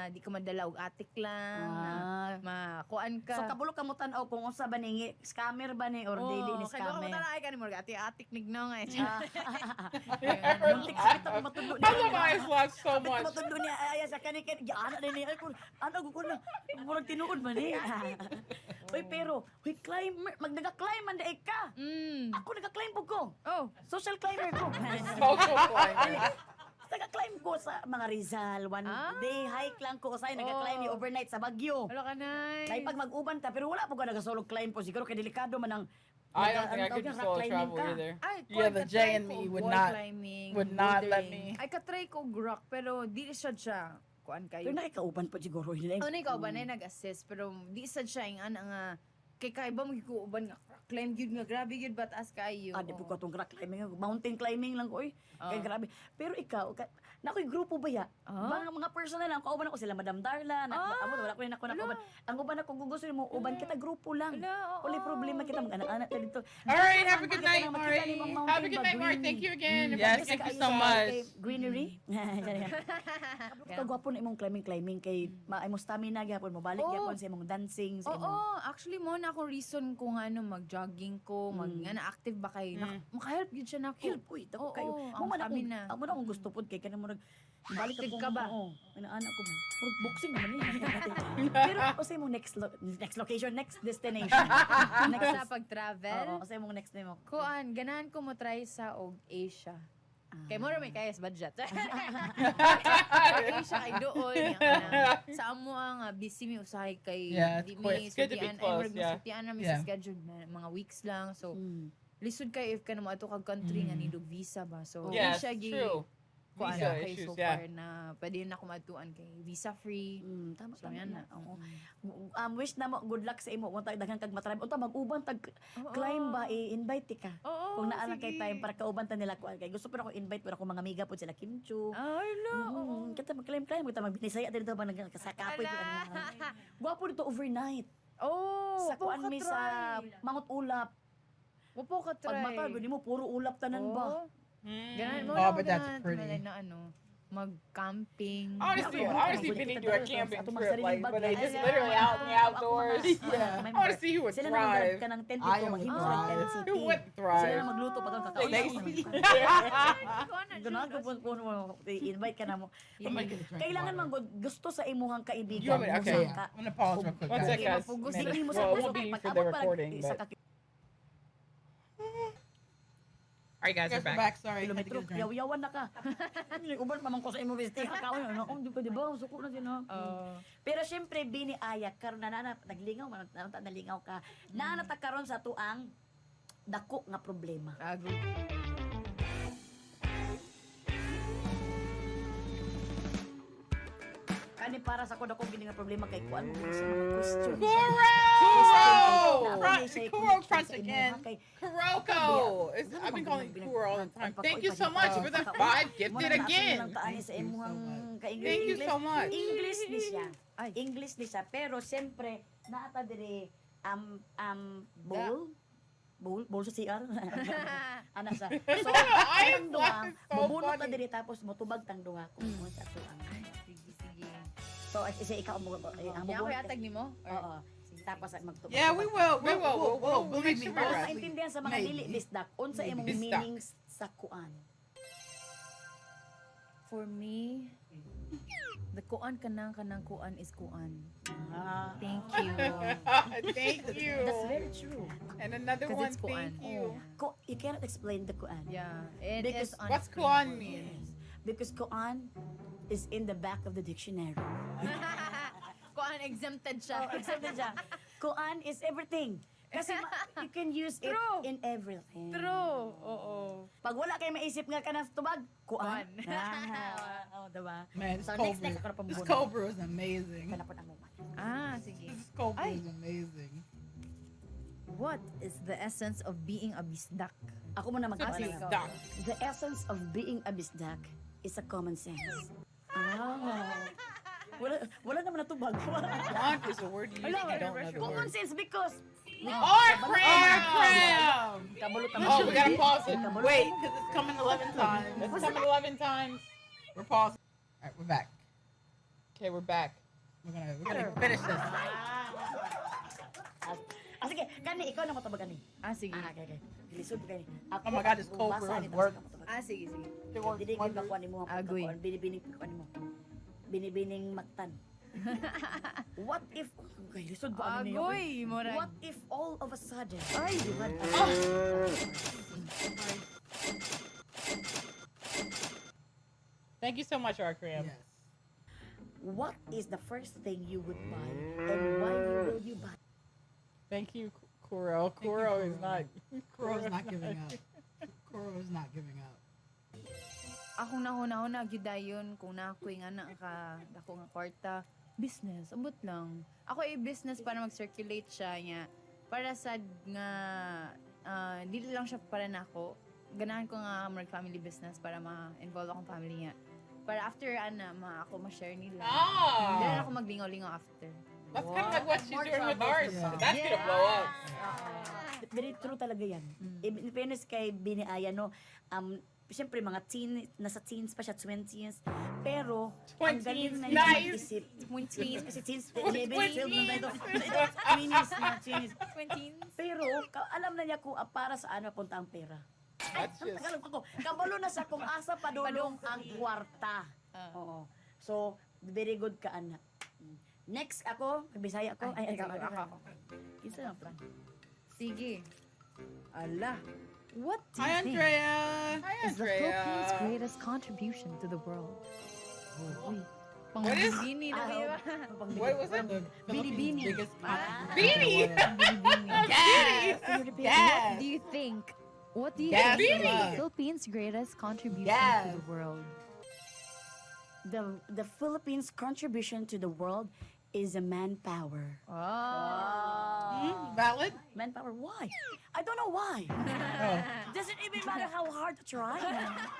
Di ka madala og atik lang. Ah. Makuan ka. So kabulo ka mo tan-aw kung unsa ba ni scammer ba ni or dili ni Kaya ko scammer. talaga ka ni mo atik nigno nga. Muntik sa kita ko matundo I love Ice Lodge so much. Matundo niya ay sa kani ana din niya ko ano ko na murag tinuod man ni. Uy pero huy climber magnaga-climb man daig ka. Ako naga-climb pug ko. Oh, Social climber ko. Social climbing. Naga-climb ko sa mga Rizal one day hike lang ko usay naga-climb ni overnight sa Baguio. wala ka nay. Kay pag mag-uban ta pero wala po ka naga-solo climb po siguro kay delikado man ang I don't think I ano could tawag do yan, rock solo climbing travel ka. either. Ay, Yeah, the katry J and ko me og would wall not- climbing, would not let bouldering. me. Ay, katry ko og rock, pero di sad siya. Kuan kayo. Pero nakikauban po siguro nila. Ano ikaw ba na nag-assist, pero di sad siya yung ana nga, kay kaiba mo gikuuban nga, climb yun nga, grabe yun, bataas kayo. Ah, di po ko itong rock climbing, mountain climbing lang ko eh. Kaya grabe. Pero ikaw, na ako'y grupo ba ya? Mga personal lang, kauban ako sila, Madam Darla, amo, wala ko rin ako nakauban. Ang uban ako, kung gusto mo, uban kita, grupo lang. Ala, oo. Wala problema kita, mag-anak-anak tayo dito. All right, have a good Kita night, lang, makita Mari. ni Mang Mountain Have a good ba, night, Mari. green. Thank you again. Yes, Kasi thank you kayo so sa- much. kay Greenery. Kagwapo na imong climbing kay maayong stamina gyapon mo balik Oo. gyapon sa imong dancing sa Oo, imong actually mo na akong reason kung ano mag-jogging ko, nga na-active ba kayo. Makahelp yun siya na ako. help uy dako Oo, kayo ang mo man akong stamina. amo na akong gusto pud kay kanang murag balik Active akong- ka ba? Oo, inaanak ko man. Murag boxing naman ni. Pero sa imong next location, next destination. next Sa pag-travel, Oo, sa imong next name. kuan, ganahan ko mo try sa og Asia. Kay mo ra may kaya sa budget. Asia kay doon yang kanang sa amo ang busy mi usahay kay Yeah, di it's mi quick. It's good to be sutian ay close, murag yeah. sutian na mi Yeah. sa schedule na mga weeks lang. So Mm. lisod kay if ka na mo ato kag country nga nidog visa ba. So Yeah, Asia it's gi true. kuan Visa kay issues, so yeah. far na pwede na ko matuan kay visa free. Tama So tama yan na. na. Oo. Wish na mo good luck sa imo kung daghang kag matribe. Unta mag-uban tag climb ba i-invite ka. Oo, Kung naala kay sige. time para kauban ta nila kuan kay gusto pa ako invite pero ako mga amiga po sila Kim Chu. Ay, no. Kita mag-climb kita magbinisaya dito ba nagkasakapoy ko Gwapo dito overnight. Oh, Sa kuan mi sa Mangot Ulap. Wapo ka try. Pag mata guni mo puro ulap tanan ba. Ganan mo Oh, na, but that's ganan, pretty. tumalay na ano, mag-camping. Honestly, Yeah, honestly, okay. we need to do a camping Ato trip, like, magsariling but they bagay. just literally out in the outdoors. Yeah. I want to see who would Sila na mag-grab thrive. ka ng tent Ayaw dito, maghimo thrive. sa tent city. Who would Sila thrive? na magluto pa doon Lazy. Ganahan ko po i-invite ka na mo. Kailangan man gusto sa imuhang You kaibigan. want me- mo okay. sangka. I'm gonna pause real quick. One guys. sec, guys. mapugos Sige, na. mo Well, it sa won't be pag for the abot pa recording, sa but- All right, guys, Guys, we're we're back. back. Sorry. had to kilometro, get a drink. yaw-yawan na ka. Uban pa man ko sa imo besti kakao na. Di ko di ba suko na sino. Pero syempre bini ayak karon na naglingaw man nalingaw ka. Naanata karon sa tuang dako nga problema. Ago. Kani para sa ko dako gini nga problema kay kuan mo sa mga question. Kuro Crunch again. Kuroko! I've been calling Kuro all the time. Thank you so much for the 5 gifted again. Thank you so much. English ni siya. Ay. English ni siya. Pero siyempre, naata dire bowl sa CR. Ana siya. So, I ang am duha, laughing so mabunot na funny. dire tapos motubag tang duha ko. Sa tuang. Sige, sige. So, isa ikaw mo ang Yan ko mabunot. yatag ni mo? Oo. Tapos magtubag. Yeah, we will. We will. We'll make sure Para we're sa intindihan sa mga Maybe. dili bisdak, unsa Maybe. imong Bisdak. meaning sa kuan? For me, the kuan kanang kuan is kuan. Thank you. Thank you. That's very true. And another 'Cause one, it's thank Kuan. you. You cannot explain the kuan. Yeah. It Because- is on What's screen Kuan for mean? me. Because kuan is in the back of the dictionary. Kuan exempted siya. Except na siya. Kuan is everything. Kasi you can use it True. in everything. True. Oo. Pag wala kayo maisip nga ka ng tubag, kuan. Kuan. Oh, diba? Man, this So cold next brew. ako na This pambuno. cold brew is amazing. Kalapot ang mukha. Ah, sige. This cold brew Ay. is amazing. What is the essence of being a bisdak? Ako muna Sige, magpapalala. Doc. The essence of being a bisdak is a common sense. Wala naman natubag. Want is a word you use. Wala, You don't know the common word. sense because Or cram. kabulot Oh, we gotta pause it. Kabulot Wait, mo. because it's coming 11 times. It's coming 11 times. We're pausing. All right, we're back. Okay, we're back. We're gonna finish this. Sige, kani, ikaw na matubag kani. Sige. Okay. Lisod ko kani. Ako, Oh my God, this cold basa brew ni is work. Sige. Dili gyud makuha nimo ang Agoy. pagkakuan. Binibining pagkakuan nimo. Binibining maktan. What if okay, lisod ba ano niyo? Agoy, murag. What if all of a sudden ay di ba? Thank you so much, Arkram. Yes. What is the first thing you would buy and why will you buy? Thank you, Kuro. Kuro is not. Kuro is not giving up. Kuro is not giving up. Ako na gidayon kung na ako nga na ka dako nga kwarta business abot lang ako business para mag-circulate siya niya para sad nga dili lang siya para nako ganahan ko nga mag family business para ma-involve akong family niya para after ako ma-share nila dili Ah, ako maglingaw-lingaw after that's kind of like what she's More doing with trouble ours. to solve. That's gonna blow up. Very true talaga yan. In fairness kay Biniaya, no, siyempre mga nasa teens pa siya, 20s. Pero, ang 20s, galing na nice. yung isip. 20s, kasi teens, 20s. 20s na, 20s. 20s Pero, alam na niya kung para saan mapunta ang pera. That's just. Tagalog ako. Kabalo na sa kung asa padulong ang kwarta. Oo. So, very good ka, anak. Next ako, Bisaya ako. Ay, ako. Isa lang pa. sige ala what do Hi, you think Andrea. Hi, is the Philippines' Andrea. greatest contribution to the world Uy, What is- pangbibini na ba? What was it? The Bini-bini. Philippines' biggest Beanie. Yes. Yes. Do you think? What do you Yes. think is Beanie. the Philippines' greatest contribution Yes. to the world? The Philippines' contribution to the world is a manpower. Valid. Manpower? Why? I don't know why. Doesn't even matter how hard to try.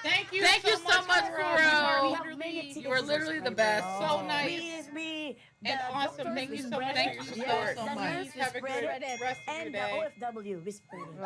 Thank you so much, Kuro. We have many You are literally the best. So nice. And awesome. doctors, Thank you we so much spread for it. your Yes, support. the nurse, we Have a spread good it. rest of your And the day. OFW, we spread it.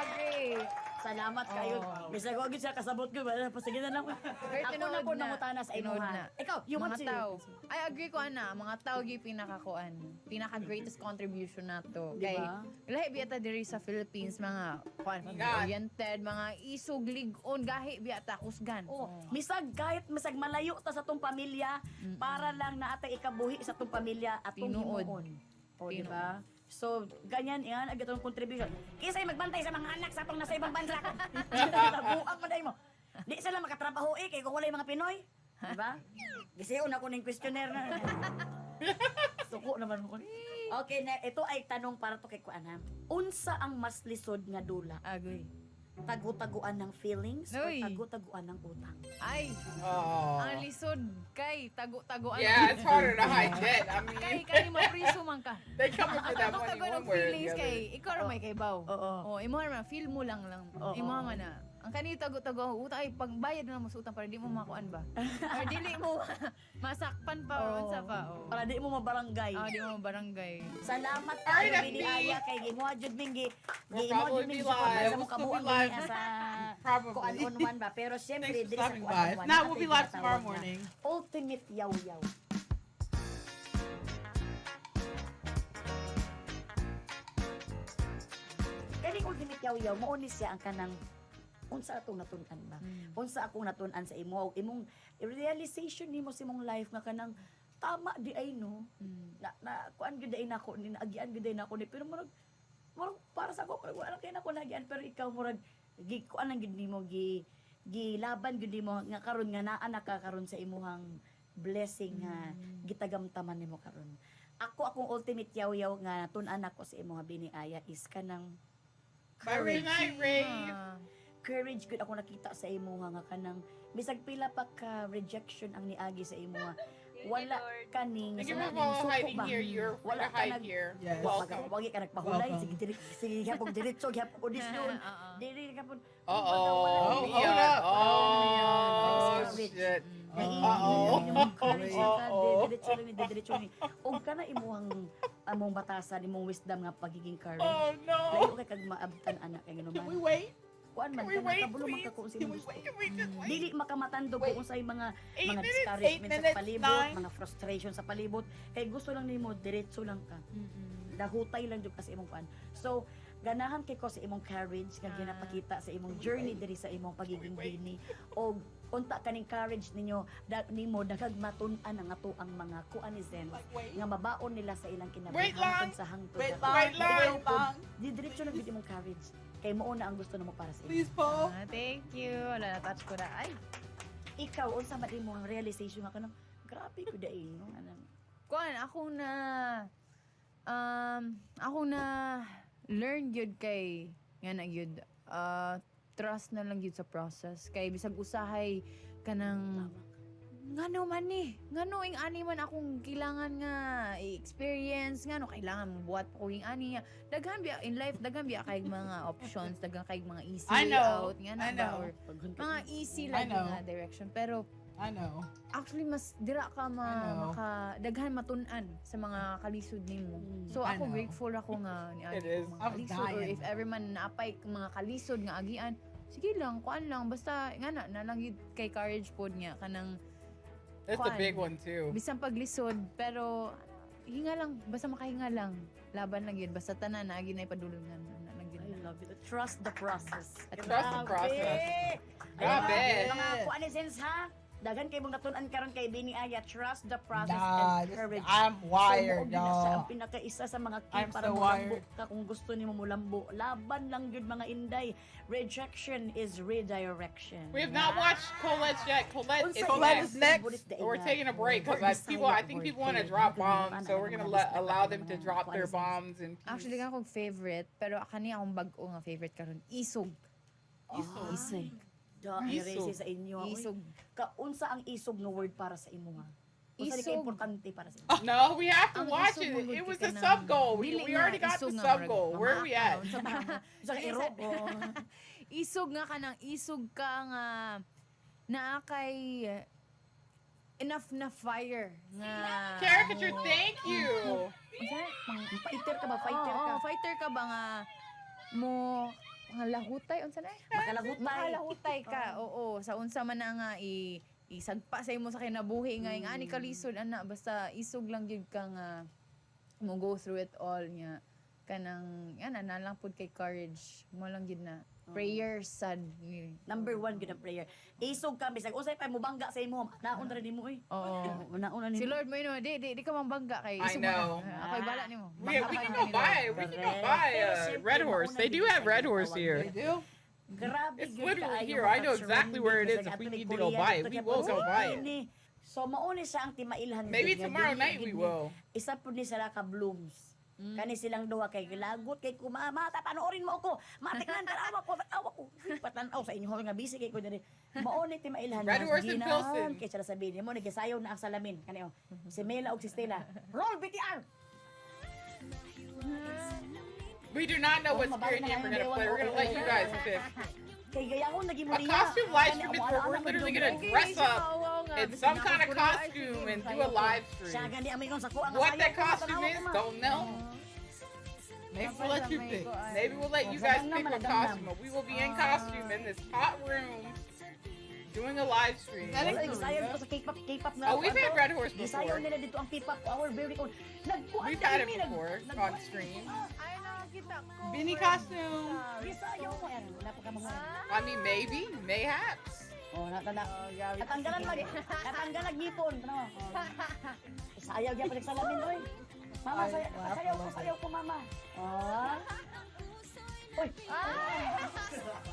Agree. Salamat kayo. Bisa ko agad siya kasabot ko. Sige na lang. Ako na po nangutana sa Tinood inuha. na. Ikaw, you want Mga to? tao. I agree ko mga tao gi pinakakuan. Pinaka-greatest contribution na to. Kay Diba? lahi biyata diri sa Philippines mga kuan oriented, mga isog ligon gahi biyata kusgan. Oh, misag kahit misag malayo ta sa tong pamilya para lang naatay ikabuhi sa tong pamilya at tong Tinuod. himuon. O, di Tinuod. ba? So, ganyan yan, agad itong contribution. Kisa'y magbantay sa mga anak sa itong nasa ibang bansa. Buang mo dahil mo. Di sila makatrabaho kay kung wala yung mga Pinoy. Di ba? Gisiyon ako ng questionnaire na. Suko naman mo. Okay, ito ay tanong para to kay Kuan ha. Unsa ang mas lisod nga dula? Agree. Tagu-taguan ng feelings o Uy. tagu-taguan ng utang? Ay, Oh. ang lisod kay tago-tago Yeah, it's harder to hide that. I Kay mean, kani mapriso man ka. they come into that money Tago-tago one ng way or the feelings other. kay ikaw ra may kay baw. Oo. Oh, imo man feel mo lang. Oo. Imo man na. Ang kani tago-tago ang utang ay pagbayad na mo sa utang para di mo makuan ba. Or dili mo masakpan pa or unsa pa. Oh. Para di mo mabarangay. Di mo barangay. Salamat Alright, kayo FB. biniaya kay Gimuha jud ming We'll Gimuha probably jud ming be sa live. sa mo We'll still kabuang be live. niya sa Probably. kuan on man ba pero syempre Thanks for diri sa stopping kuan by. on If not, we'll be live tomorrow morning. Ultimate yaw-yaw. Kani ultimate yaw-yaw mo ni siya ang kanang unsa atong natun-an ba? Unsa akong natun-an sa imo imong realization nimo sa imong life nga kanang tama di ay no. Na kuan gyud ay nako ni agian gyud ay nako ni pero murag para sa ako wala kay nako nagian pero ikaw murag gi kuan lang gyud nimo gilaban gyud nimo nga karon nga naa nakakaron sa imuhang blessing nga gitagamtaman nimo karon. Akong ultimate yaw-yaw nga natun-an ako sa imong biniaya is kanang Bye, Renee, Ray. courage gud ako nakita sa imo nga kanang bisag pila pa ka rejection ang niagi sa imo wala kaning Thank you wala for ning suko hiding ba? here. You're free Wala to ka hide nag- here. Yes. Welcome. Wagi ka nagpahulay, Welcome. sige hapog diretso, hapog audition. Oo. Dili ka po. Uh-oh. hold Mia. up. Oh, Scarlett. shit. Uh-oh. Diretso lang, diretso ni. Og kana imuhang among batasan, imong wisdom nga pagiging courage. Oh, Layo no. kay kag maabtan anak kay Can we ganuman. wait? Kuan man Can we kana wait, kabalo man please? ka kung Can sino we gusto. wait? Can we just wait? Dili makamatandog Wait. kung sa mga 8 minutes, 8 discouragement sa minutes, palibot, 9. mga frustration sa palibot. Kay gusto lang nimo diretso lang ka. Dahutay lang jud ka sa imong kuan. So ganahan kay ko sa imong courage nga ginapakita sa imong journey diri sa imong pagiging bini og unta kaning courage ninyo nimo daghag matun-an ang ato ang mga kuan ni Zen nga mabaon nila sa ilang Wait lang. kinabuhi sa hangtod. Wait na- Wait lang. Wait lang. Di diretso lang gid imong courage. Kay mao na ang gusto namo para sa imo. Please, Paul. Thank you. Wala na touch ko na. Ay, Ikaw unsa man imong realization nga kanang grabe ko dai no anang kuan ako na learn gyud kay nga na gyud trust na lang gyud sa process kay bisag usahay kanang ngano man ni ngano ing ani man akong kailangan nga i-experience ngano kailangan buhat ko ing ani nga daghan biya in life daghan biya kay mga options daghan kay mga easy I way know. out nga I na ba know. or paghunkat mga mo. easy I lang know. nga direction pero I know. actually mas dira ka I know. daghan matun-an sa mga kalisod nimo. So I ako know. grateful ako nga ni It is. mga I'm kalisod or dying. if ever man naapay mga kalisod nga agian, sige lang, kuan lang basta nga na lang yun kay courage pod niya kanang That's a Kuan. big one, too. bisan paglisod pero hinga lang basta makahinga lang. Laban lang yun basta tanan na agi na ipadulungan na lang yun. I love it. Trust the process. Trust the process. Grabe. Grabe. Mga kuan ni Sense ha. Daghan kay mong natun-an karon kay Bini Aya, trust the process Nah, and courage. I'm wired, so, mo siya ang y'all. pinakaisa sa mga key I'm para so mulambo wired. ka kung gusto nimo mulambo. Laban lang yun mga inday. Rejection is redirection. We have not watched Colette's yet. Colette is Colette next. is next. We're taking a break because I think people want to drop bombs, so we're gonna allow them to drop their bombs and Actually nga akong favorite pero kani akong bag-o nga favorite karon isog. Isog. Da, Isog. sa inyo. Uy, Isog. kaunsa ang isog nga word para sa imo ha? Unsa di ka Isog. importante para sa inyo? No, we have to Ang watch isog it. mong It was gud the ka sub na- goal. Dili We nga, already got the isog nga, sub murag goal. Where are we at? Sa iro. Isog nga kanang isog ka nga naa kay enough na fire nga Caricature, thank you. Fighter ka ba? Fighter ka. Fighter ka ba nga mo nga lahutay unsa na? Makalagutay. Makalahutay ka. Oo, sa unsa man na nga isagpa sa imo sa kinabuhi nga ing ani kalisod ana basta isog lang gyud ka nga mo go through it all nya kanang yan na lang pud kay courage mo lang gyud na prayer sad ni Number 1 gyud ang prayer. Isog ka bisag usay pa mo bangga sa imo. Naon ra nimo eh. Oo. Naon na Si nimo. Lord mo yun, di ka mambangga kay I isog mo know. na. Ako'y bala nimo. We can go buy. We can go buy Red Horse. They do have Red Horse here. They do? Grabe It's gyud literally kaayo here. I know maka-surrender exactly where it is. bisag If we ato need ni to go Korea, buy it, dito we kay will go Puro buy it. ini. So mauni siya ang timailhan. Maybe gyud nga tomorrow dili night we gyud ni- will. Isa pud ni sila ka blooms. Kani silang duha kay lagot kay kumama ta panoorin mo ako. Matiknan ka awa ko. Patanaw sa inyo nga busy kay ko diri. Mauni timailhan. Red Horse and Ginahan Pilsen. kay sila sabihin mo nagisayaw na ang salamin kani oh. Si Mela ug si Stella. Roll BTR. We do not know what spirit game we're gonna play. We're gonna let you guys pick. Kay gayahon nagi mo A costume live stream is where we're literally gonna dress up in some kind of costume and do a live Siya stream. gani amigon sa kuha nga What sayaw that ko, costume matanaw is, ko, ma. don't know. Maybe we'll let you pick. Maybe we'll let you guys pick what costume. But we will be in costume in this hot room doing a live stream. That Wala, is gisayaw ko sa K-pop nga. Oh, we've had Red Horse Gisayaw before. nila dito ang K-pop, our very own. Nagkuhan We've had it kami, before on stream. Ay, nakakita ko. Beanie costume. Gisayaw ko. Ayan, wala pa ka mga. I mean, maybe, mayhaps. Oh, natanda. Katanggalan lagi. Katanggalan ngipon. Ano? Sayaw gyapon sa salamin oy. Mama, sayaw ko mama. Oh. Oy, Ay!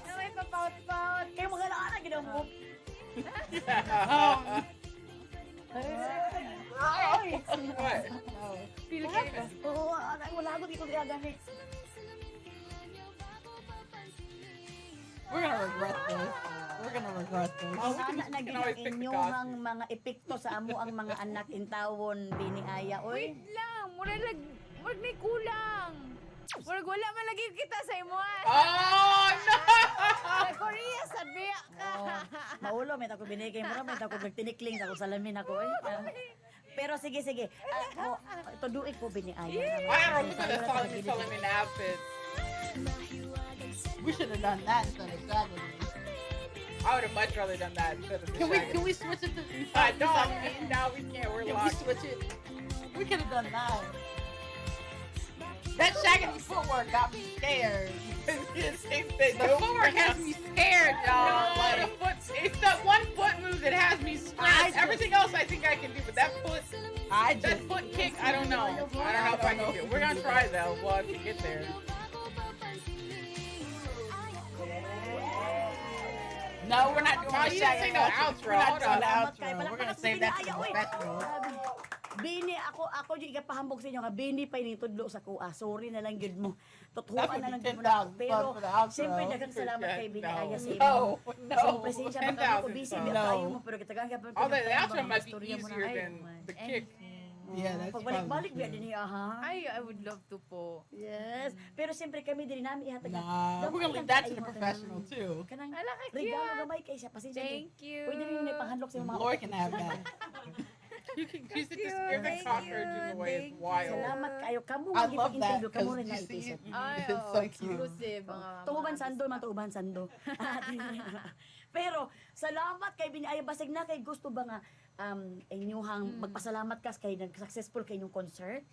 Na may papaut-paut. kayo mga anak gid mo. Ay. What? Pili kayo. Oo, anak mo lagot ito kaya gani. We're gonna regret this. We're gonna Garth goes. Oh, Sana can na always gyud pick the inyong costume. mga epekto sa amo ang mga anak intawon biniaya oy. Wait lang, murag may kulang. Murag wala man lagi kita sa imuan. Oh no! Sa Korea, sabi ka. Oh, maulo may tako binigay mo may tako nagtinikling ako salamin ako eh. Pero sige. Tuduik ko biniaya. I don't look at the Solomon outfit. We should have done that instead of Saturday. I would have much rather done that instead of the Can Shaggy. we switch it to No, we can't. We're Can we locked. switch it? We could have done that. That Shaggy footwork got me scared. The footwork has me scared, y'all. No. The foot, it's the one foot move that has me scared. Everything else I think I can do, but that foot kick, I don't know. I don't know if I can do. We're gonna try though. We'll have to get there. No, we're not doing No, the you didn't Shaggy say no outro. outro. We're not Hold doing on. the Salamat outro. kay We're gonna save that to the professionals. Bini, ako yung ikapahambog sa inyo nga, Bini pa yung tudlo sa kuha. Sorry na lang yun mo. That Tutuan would na lang be yun mo na. 10,000 Pero, for the outro. siyempre, dagang salamat kay Bini No. Aya sa No, imo. no. Sa presensya, baka ko 10,000 busy, so. di No. tayo mo, pero kitagang ka. Oh, the outro might be easier than the kick. Yeah, that's Pagbalik-balik probably biya din niya, ha? I would love to po. Yes. Pero siyempre, kami din namin ihatag. Nah, we're gonna leave that to the professional too. Kanang Ala ka regalo cute. gamay kay siya. Pasensya din. Thank you. Pwede rin yung panghandlok sa mga Lord can have that. You can use it to scare the Thank cockroaches you, away. It's thank wild. Salamat kayo. Kamu I nga love that gipag-interview, kamu because rin you na see episode. it. Ay, It's so cute. exclusive. Tuuban sando man tuuban sando. Pero salamat kay Biniaya basig na kay gusto ba nga inyuhang magpasalamat kas kay nag-successful kay inyong concert.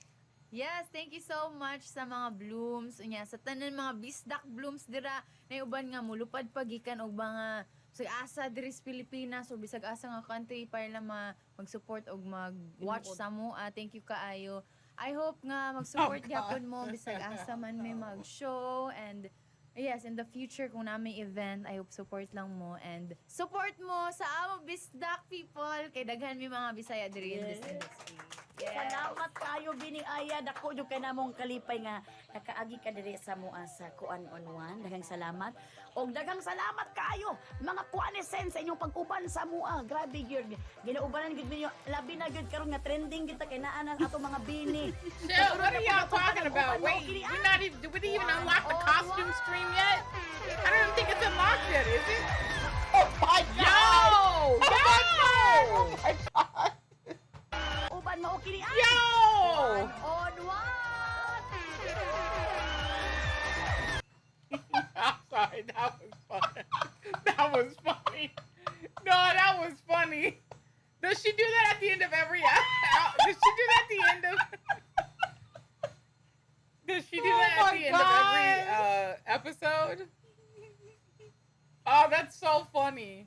Yes, thank you so much sa mga blooms. Unya, sa tanan mga bisdak blooms dira na uban nga mulupad pagikan og mga bisag asa diri sa Pilipinas o bisag asa nga country para lang mag-support og mag-watch sa mo. Thank you kaayo. I hope nga mag-support Oh, God. gyapon mo bisag asa man may mag-show and yes, in the future kung na may event, I hope support lang mo and support mo sa amo bisdak people kay daghan mi mga Bisaya diri in this Yes. industry. Salamat kayo Biniaya dako jud kay namong kalipay nga nakaagi ka diri sa mua sa Kuan on One. Daghang salamat. Og daghang salamat kayo mga Kuanesen sa inyong pag-uban sa mua. Grabe gyud. Ginaubanan gyud ninyo labi na gyud karon nga trending kita kay naa nang ato mga Bini. Chill, what are y'all talking about? Wait, we didn't even unlock the costume stream yet? I don't even think it's unlocked yet, is it? Oh my Yo! God! Yo! Oh my God! Uban mo kini ay. Yo! On One. I'm sorry, that was funny. That was funny. No, that was funny. Does she do that at the end of every Does she do that at the end of Does she do that at the end of every episode? Oh, that's so funny.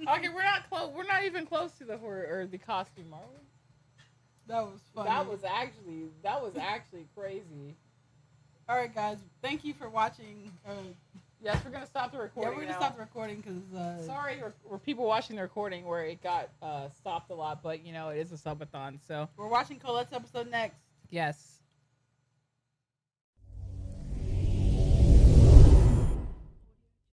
Okay, we're not close. We're not even close to the horror or the costume, are we? That was funny. That was actually crazy. All right, guys. Thank you for watching. Yes, we're gonna stop the Yeah, recording. we're gonna now. stop the recording because. Sorry, we're people watching the recording where it got stopped a lot, but you know it is a subathon, so We're watching Colette's episode next. yes.